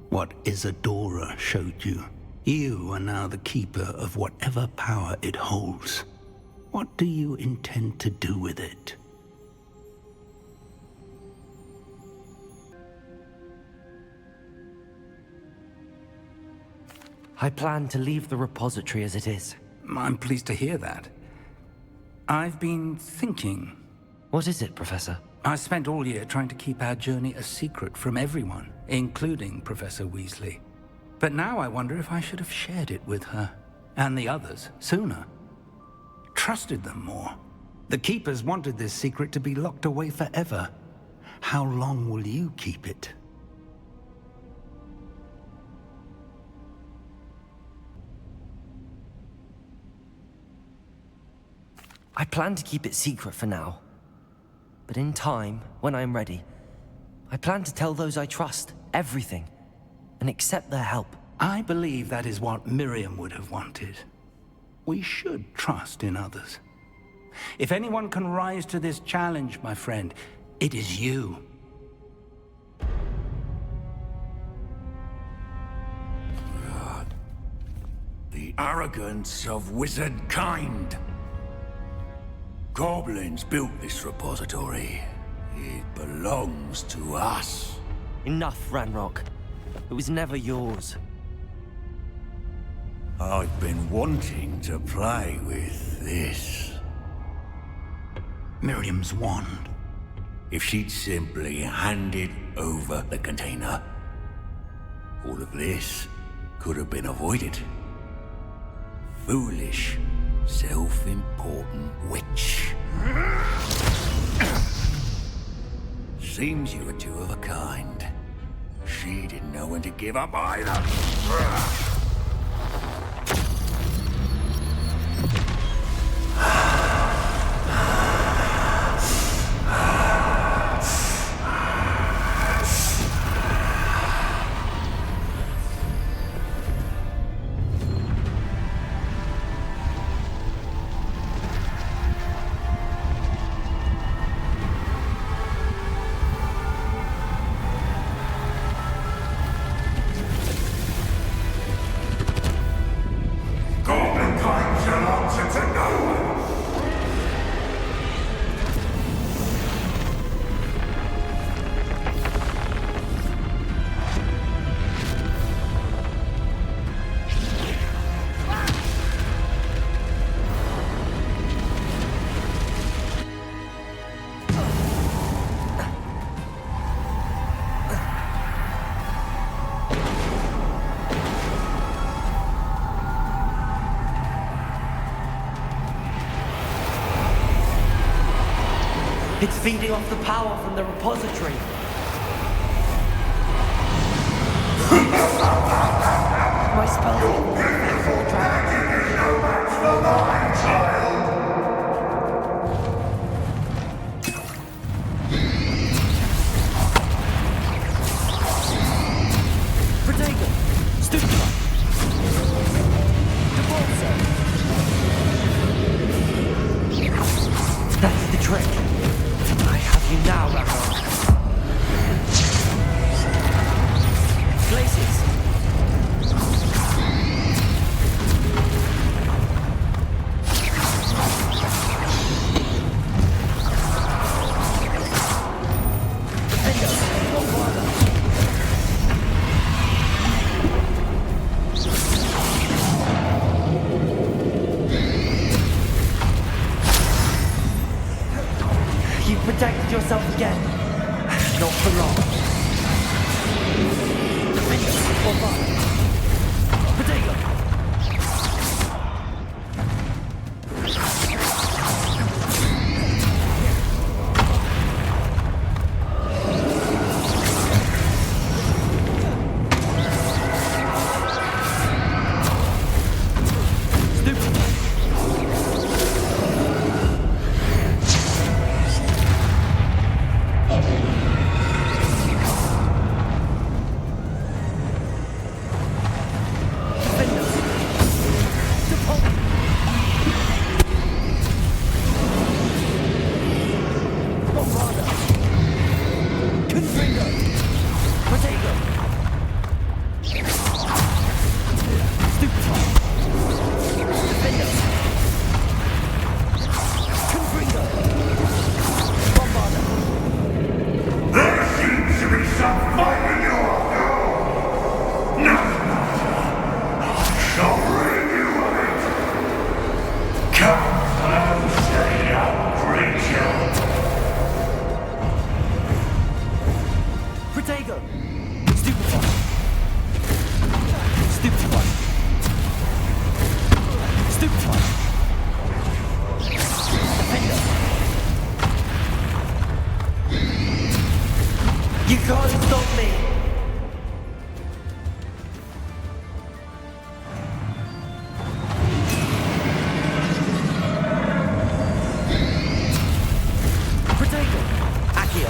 what Isadora showed you. You are now the Keeper of whatever power it holds. What do you intend to do with it? I plan to leave the repository as it is. I'm pleased to hear that. I've been thinking. What is it, Professor? I spent all year trying to keep our journey a secret from everyone, including Professor Weasley. But now I wonder if I should have shared it with her, and the others, sooner. Trusted them more. The Keepers wanted this secret to be locked away forever. How long will you keep it? I plan to keep it secret for now. But in time, when I am ready, I plan to tell those I trust everything, and accept their help. I believe that is what Miriam would have wanted. We should trust in others. If anyone can rise to this challenge, my friend, it is you. The arrogance of wizard kind. Goblins built this repository. It belongs to us. Enough, Ranrok. It was never yours. I've been wanting to play with this. Miriam's wand. If she'd simply handed over the container, all of this could have been avoided. Foolish, self-important witch. Seems you were two of a kind. She didn't know when to give up either. It's feeding off the power from the repository. My spells will No match for mine, child! Protego! Stupefy! That's the trick. I have you now, Ranrok. Glaciers. You protected yourself again. Not for long. Potato. You can't stop me! Potato! Accio!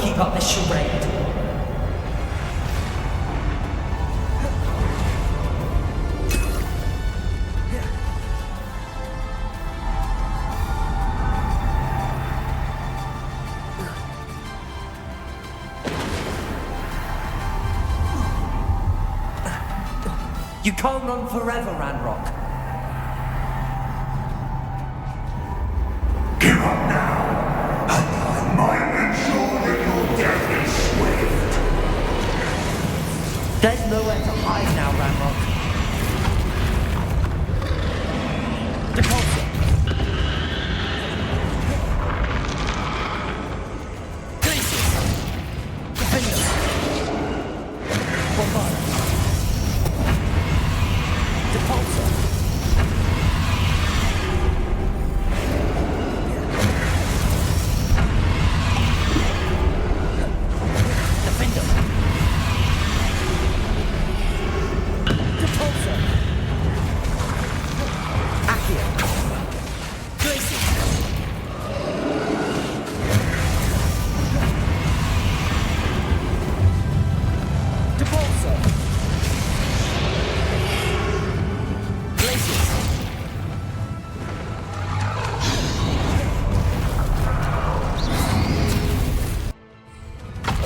keep up this charade. You can't run forever, Ranrok. Give up now, and I might ensure that your death is swift. There's nowhere to hide now, Ranrok. Deposit. Glacius. Defender. Bombard. Depulsor. Defender. Depulsor. Accio. Glacius. Depulsor. Glacius.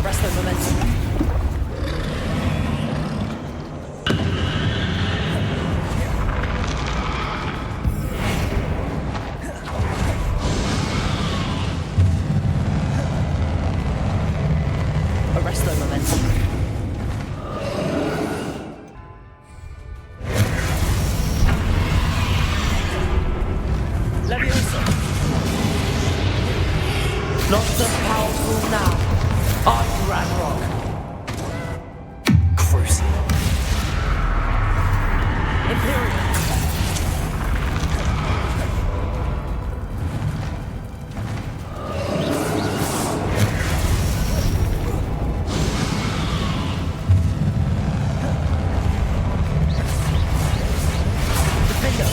Arrest the momentum. Arrest the momentum. Leviosa. Not so powerful now. Are you, Ranrok? Crucial. Imperial. Defender.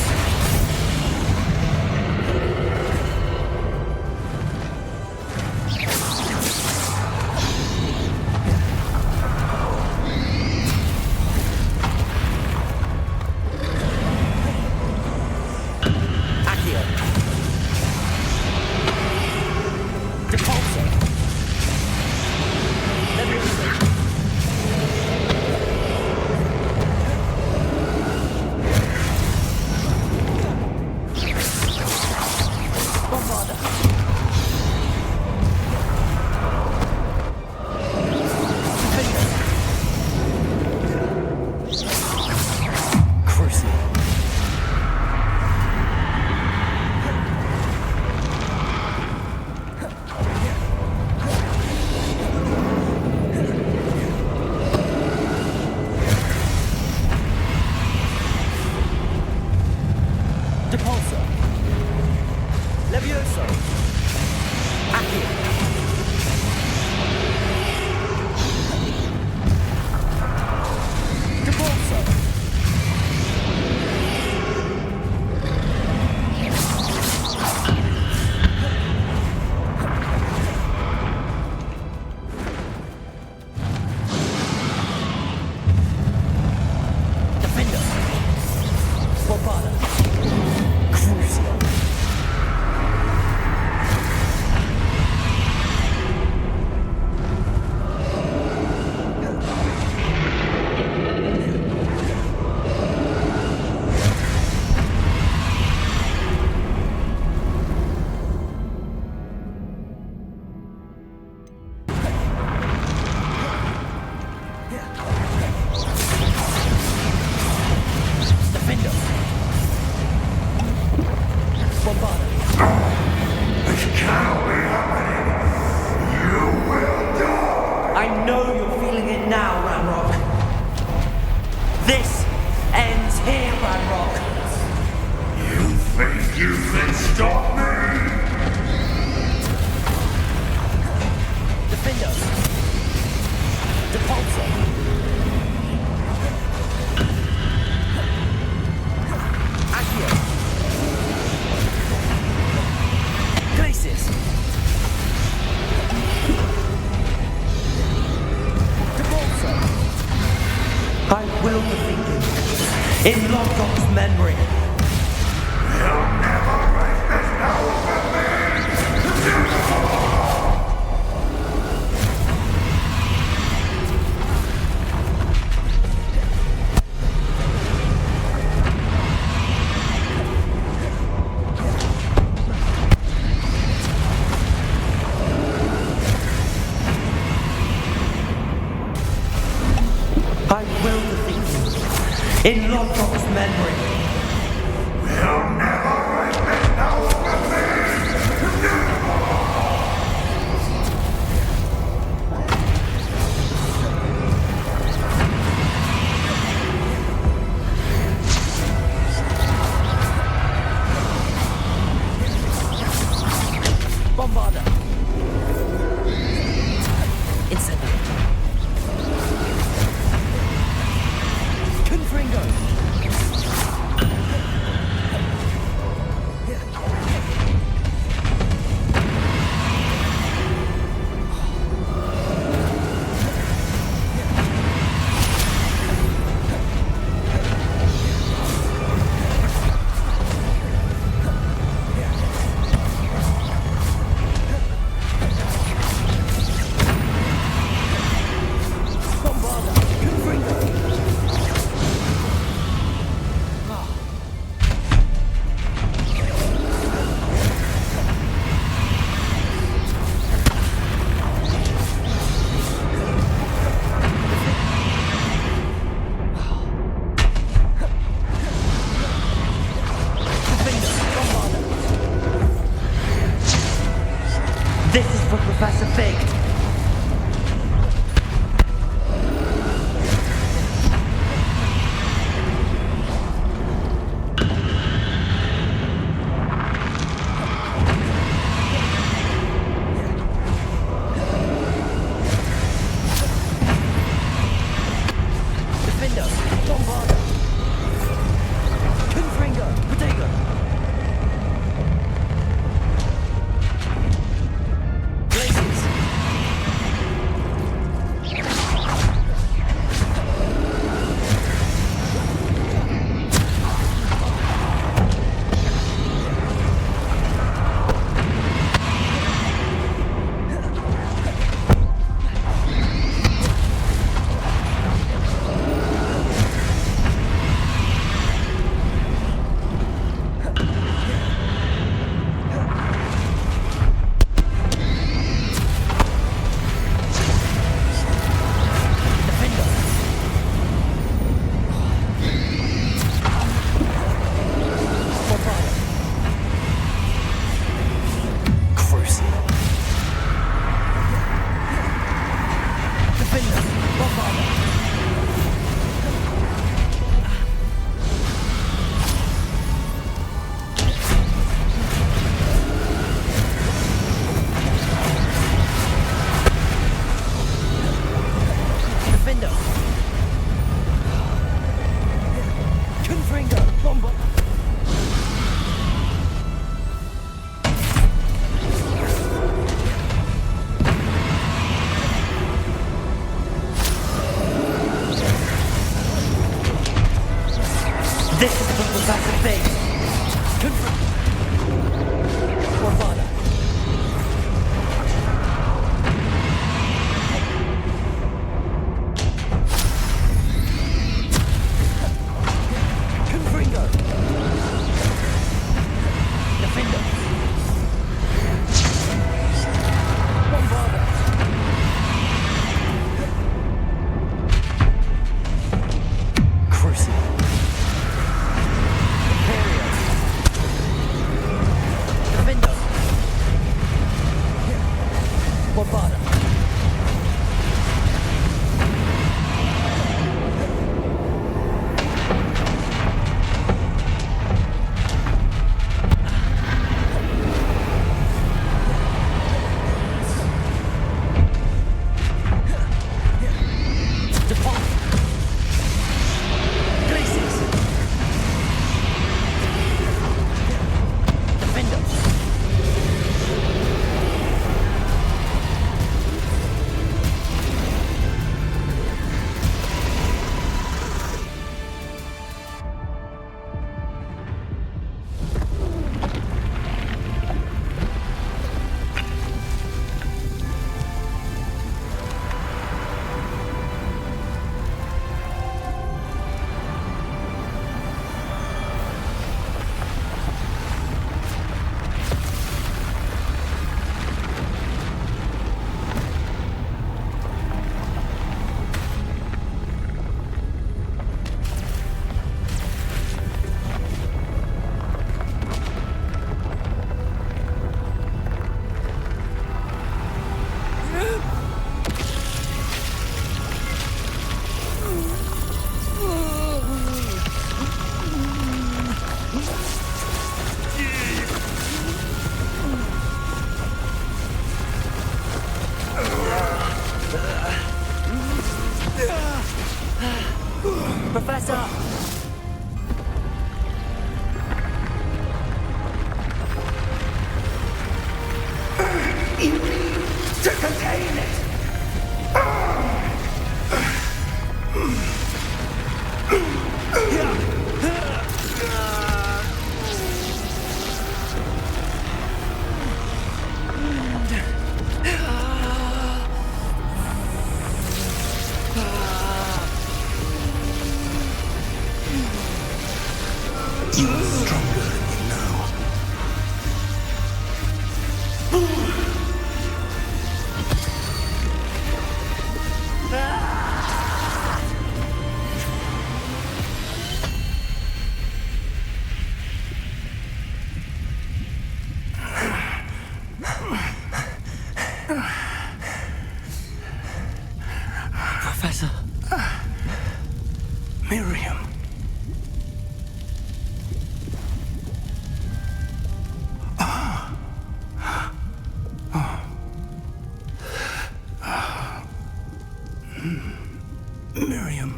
In Lodgok's memory. I will defeat you. In Lodgok's memory. Bombarder. Incendio. Confringo. This is for Professor Fig. Defender, Bombarder. Confringo, Protego. This is for Professor Fig. Bombarder. Confringo. Defender. Bombarder. Crucible. Professor! You need to contain it! You are stronger than you know. Professor. Miriam. Miriam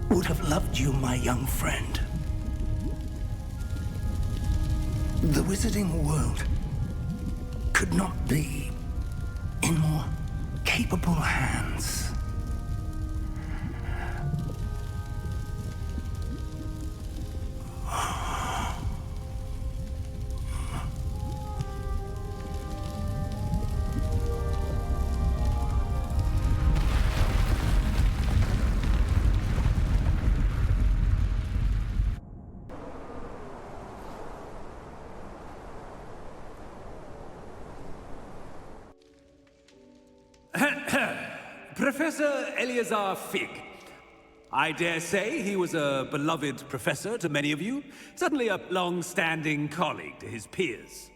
would have loved you, my young friend. The wizarding world could not be in more capable hands. Professor Eleazar Fig. I dare say he was a beloved professor to many of you, certainly a long-standing colleague to his peers.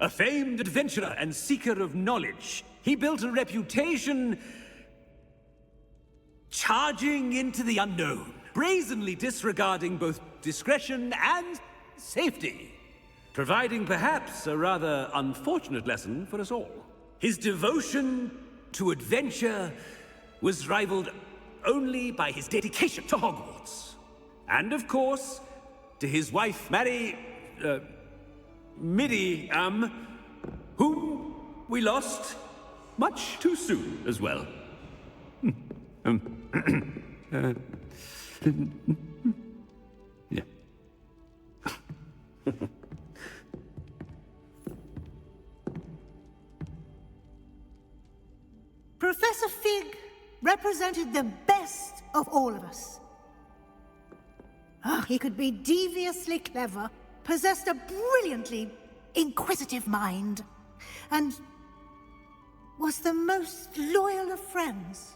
A famed adventurer and seeker of knowledge, he built a reputation charging into the unknown, brazenly disregarding both discretion and safety, providing perhaps a rather unfortunate lesson for us all. His devotion to adventure was rivaled only by his dedication to Hogwarts. And of course, to his wife, Midi, whom we lost much too soon as well. Yeah. Professor Fig represented the best of all of us. He could be deviously clever, possessed a brilliantly inquisitive mind, and was the most loyal of friends.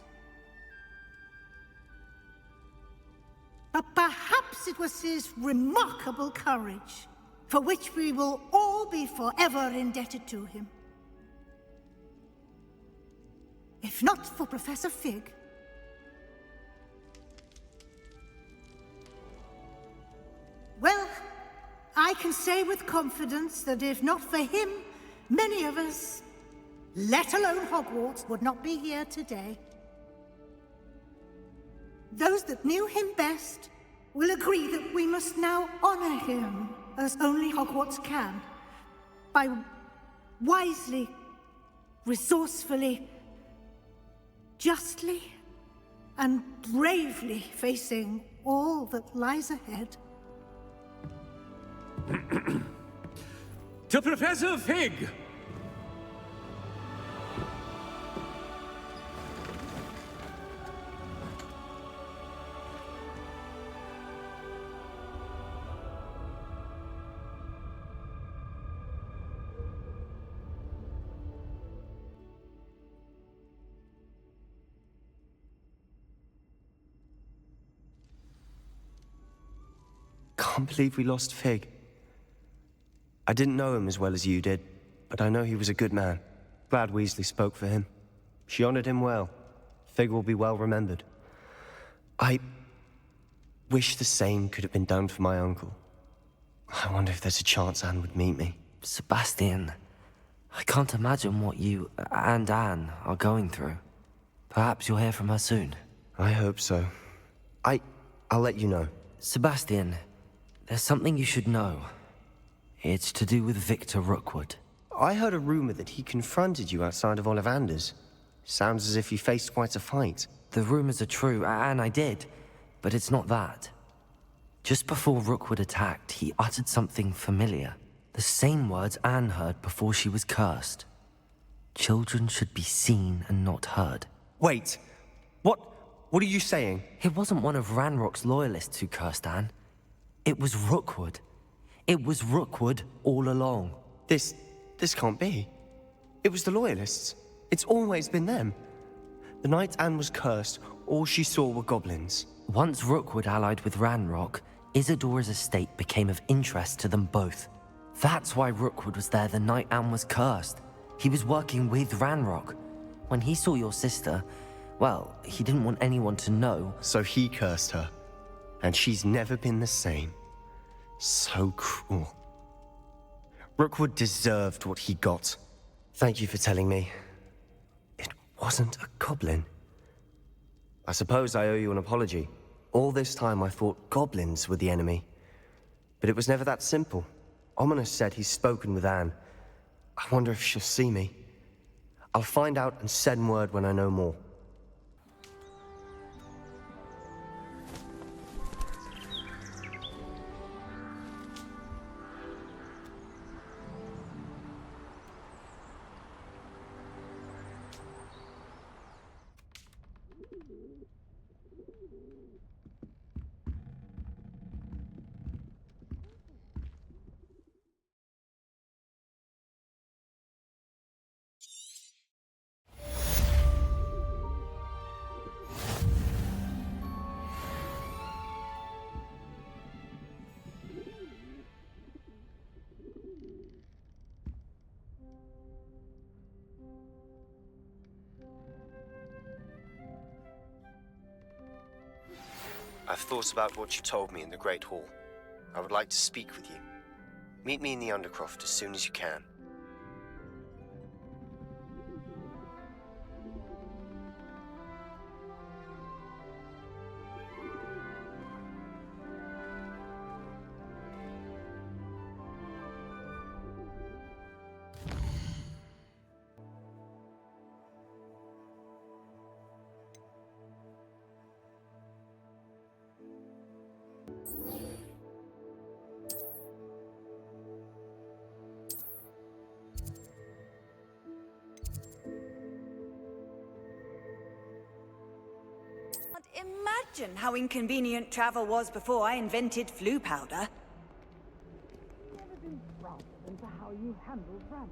But perhaps it was his remarkable courage, for which we will all be forever indebted to him. If not for Professor Fig, well, I can say with confidence that if not for him, many of us, let alone Hogwarts, would not be here today. Those that knew him best will agree that we must now honor him as only Hogwarts can, by wisely, resourcefully, justly, and bravely facing all that lies ahead. To Professor Fig! Can't believe we lost Fig. I didn't know him as well as you did, but I know he was a good man. Glad Weasley spoke for him. She honored him well. Fig will be well remembered. I wish the same could have been done for my uncle. I wonder if there's a chance Anne would meet me. Sebastian, I can't imagine what you and Anne are going through. Perhaps you'll hear from her soon. I hope so. I'll let you know. Sebastian, there's something you should know. It's to do with Victor Rookwood. I heard a rumor that he confronted you outside of Ollivander's. Sounds as if you faced quite a fight. The rumors are true, and I did, but it's not that. Just before Rookwood attacked, he uttered something familiar. The same words Anne heard before she was cursed. Children should be seen and not heard. Wait, what are you saying? It wasn't one of Ranrok's loyalists who cursed Anne. It was Rookwood. It was Rookwood all along. This can't be. It was the loyalists. It's always been them. The night Anne was cursed, all she saw were goblins. Once Rookwood allied with Ranrok, Isadora's estate became of interest to them both. That's why Rookwood was there the night Anne was cursed. He was working with Ranrok. When he saw your sister, well, he didn't want anyone to know. So he cursed her. And she's never been the same. So cruel. Rookwood deserved what he got. Thank you for telling me. It wasn't a goblin. I suppose I owe you an apology. All this time I thought goblins were the enemy. But it was never that simple. Ominous said he's spoken with Anne. I wonder if she'll see me. I'll find out and send word when I know more. I've thought about what you told me in the Great Hall. I would like to speak with you. Meet me in the Undercroft as soon as you can. Imagine how inconvenient travel was before I invented flu powder. Never been prouder than to how you handled Ranrok.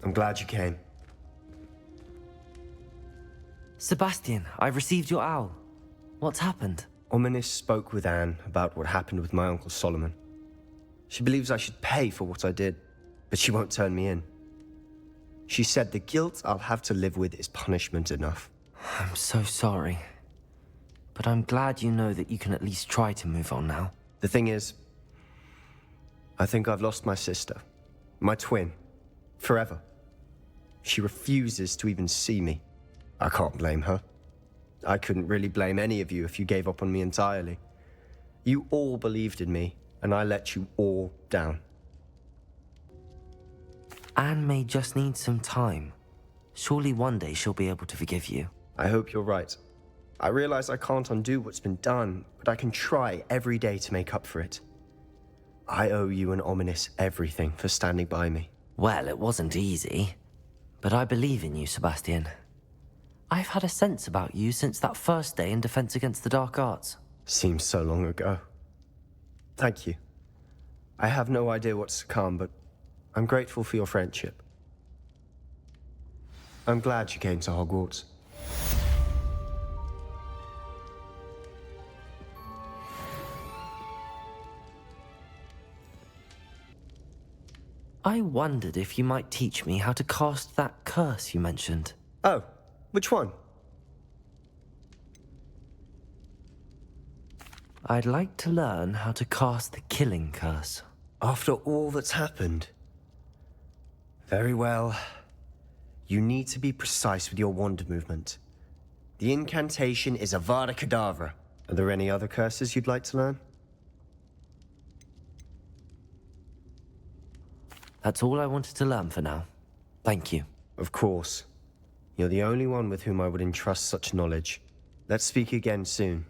I'm glad you came. Sebastian, I've received your owl. What's happened? Ominous spoke with Anne about what happened with my Uncle Solomon. She believes I should pay for what I did, but she won't turn me in. She said the guilt I'll have to live with is punishment enough. I'm so sorry. But I'm glad you know that you can at least try to move on now. The thing is, I think I've lost my sister, my twin, forever. She refuses to even see me. I can't blame her. I couldn't really blame any of you if you gave up on me entirely. You all believed in me, and I let you all down. Anne may just need some time. Surely one day she'll be able to forgive you. I hope you're right. I realize I can't undo what's been done, but I can try every day to make up for it. I owe you and Ominous everything for standing by me. Well, it wasn't easy, but I believe in you, Sebastian. I've had a sense about you since that first day in Defense Against the Dark Arts. Seems so long ago. Thank you. I have no idea what's to come, but I'm grateful for your friendship. I'm glad you came to Hogwarts. I wondered if you might teach me how to cast that curse you mentioned. Oh, which one? I'd like to learn how to cast the killing curse. After all that's happened? Very well. You need to be precise with your wand movement. The incantation is Avada Kedavra. Are there any other curses you'd like to learn? That's all I wanted to learn for now. Thank you. Of course. You're the only one with whom I would entrust such knowledge. Let's speak again soon.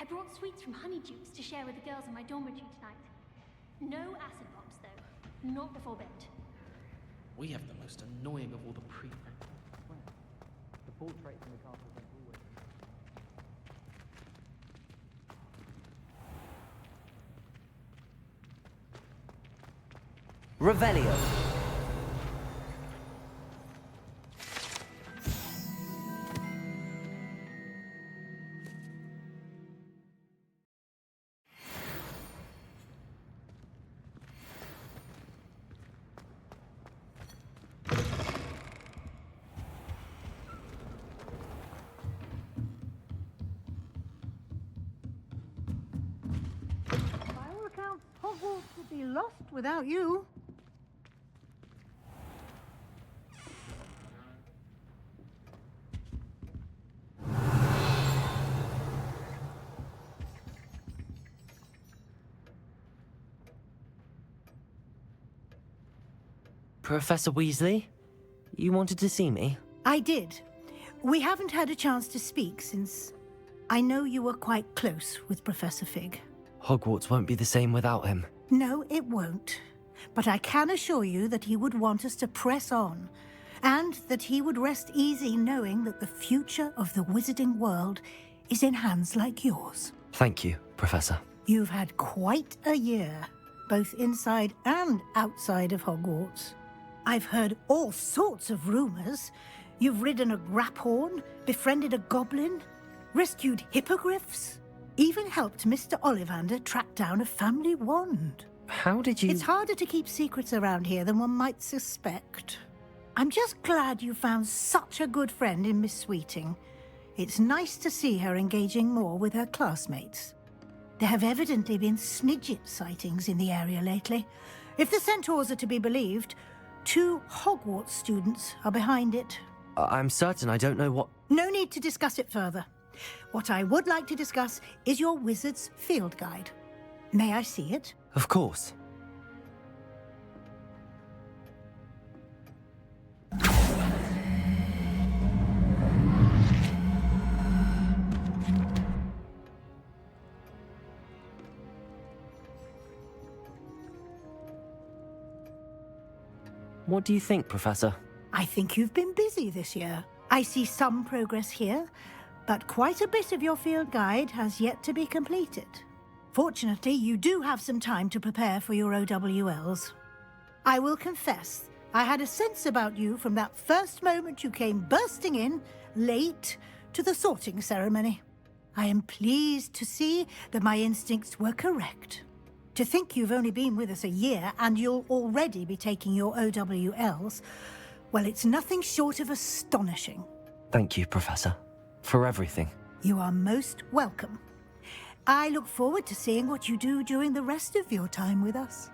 I brought sweets from Honeydukes to share with the girls in my dormitory tonight. No acid pops, though. Not before bed. We have the most annoying of all the prefects. The portraits in the castle don't always. Revelio. By all accounts, Hogwarts would be lost without you. Professor Weasley? You wanted to see me? I did. We haven't had a chance to speak since I know you were quite close with Professor Fig. Hogwarts won't be the same without him. No, it won't. But I can assure you that he would want us to press on, and that he would rest easy knowing that the future of the wizarding world is in hands like yours. Thank you, Professor. You've had quite a year, both inside and outside of Hogwarts. I've heard all sorts of rumors. You've ridden a graphorn, befriended a goblin, rescued hippogriffs, even helped Mr. Ollivander track down a family wand. How did you... It's harder to keep secrets around here than one might suspect. I'm just glad you found such a good friend in Miss Sweeting. It's nice to see her engaging more with her classmates. There have evidently been Snidget sightings in the area lately. If the Centaurs are to be believed, 2 Hogwarts students are behind it. I'm certain I don't know what... No need to discuss it further. What I would like to discuss is your wizard's field guide. May I see it? Of course. What do you think, Professor? I think you've been busy this year. I see some progress here, but quite a bit of your field guide has yet to be completed. Fortunately, you do have some time to prepare for your OWLs. I will confess, I had a sense about you from that first moment you came bursting in, late, to the sorting ceremony. I am pleased to see that my instincts were correct. To think you've only been with us a year and you'll already be taking your OWLs, well, it's nothing short of astonishing. Thank you, Professor, for everything. You are most welcome. I look forward to seeing what you do during the rest of your time with us.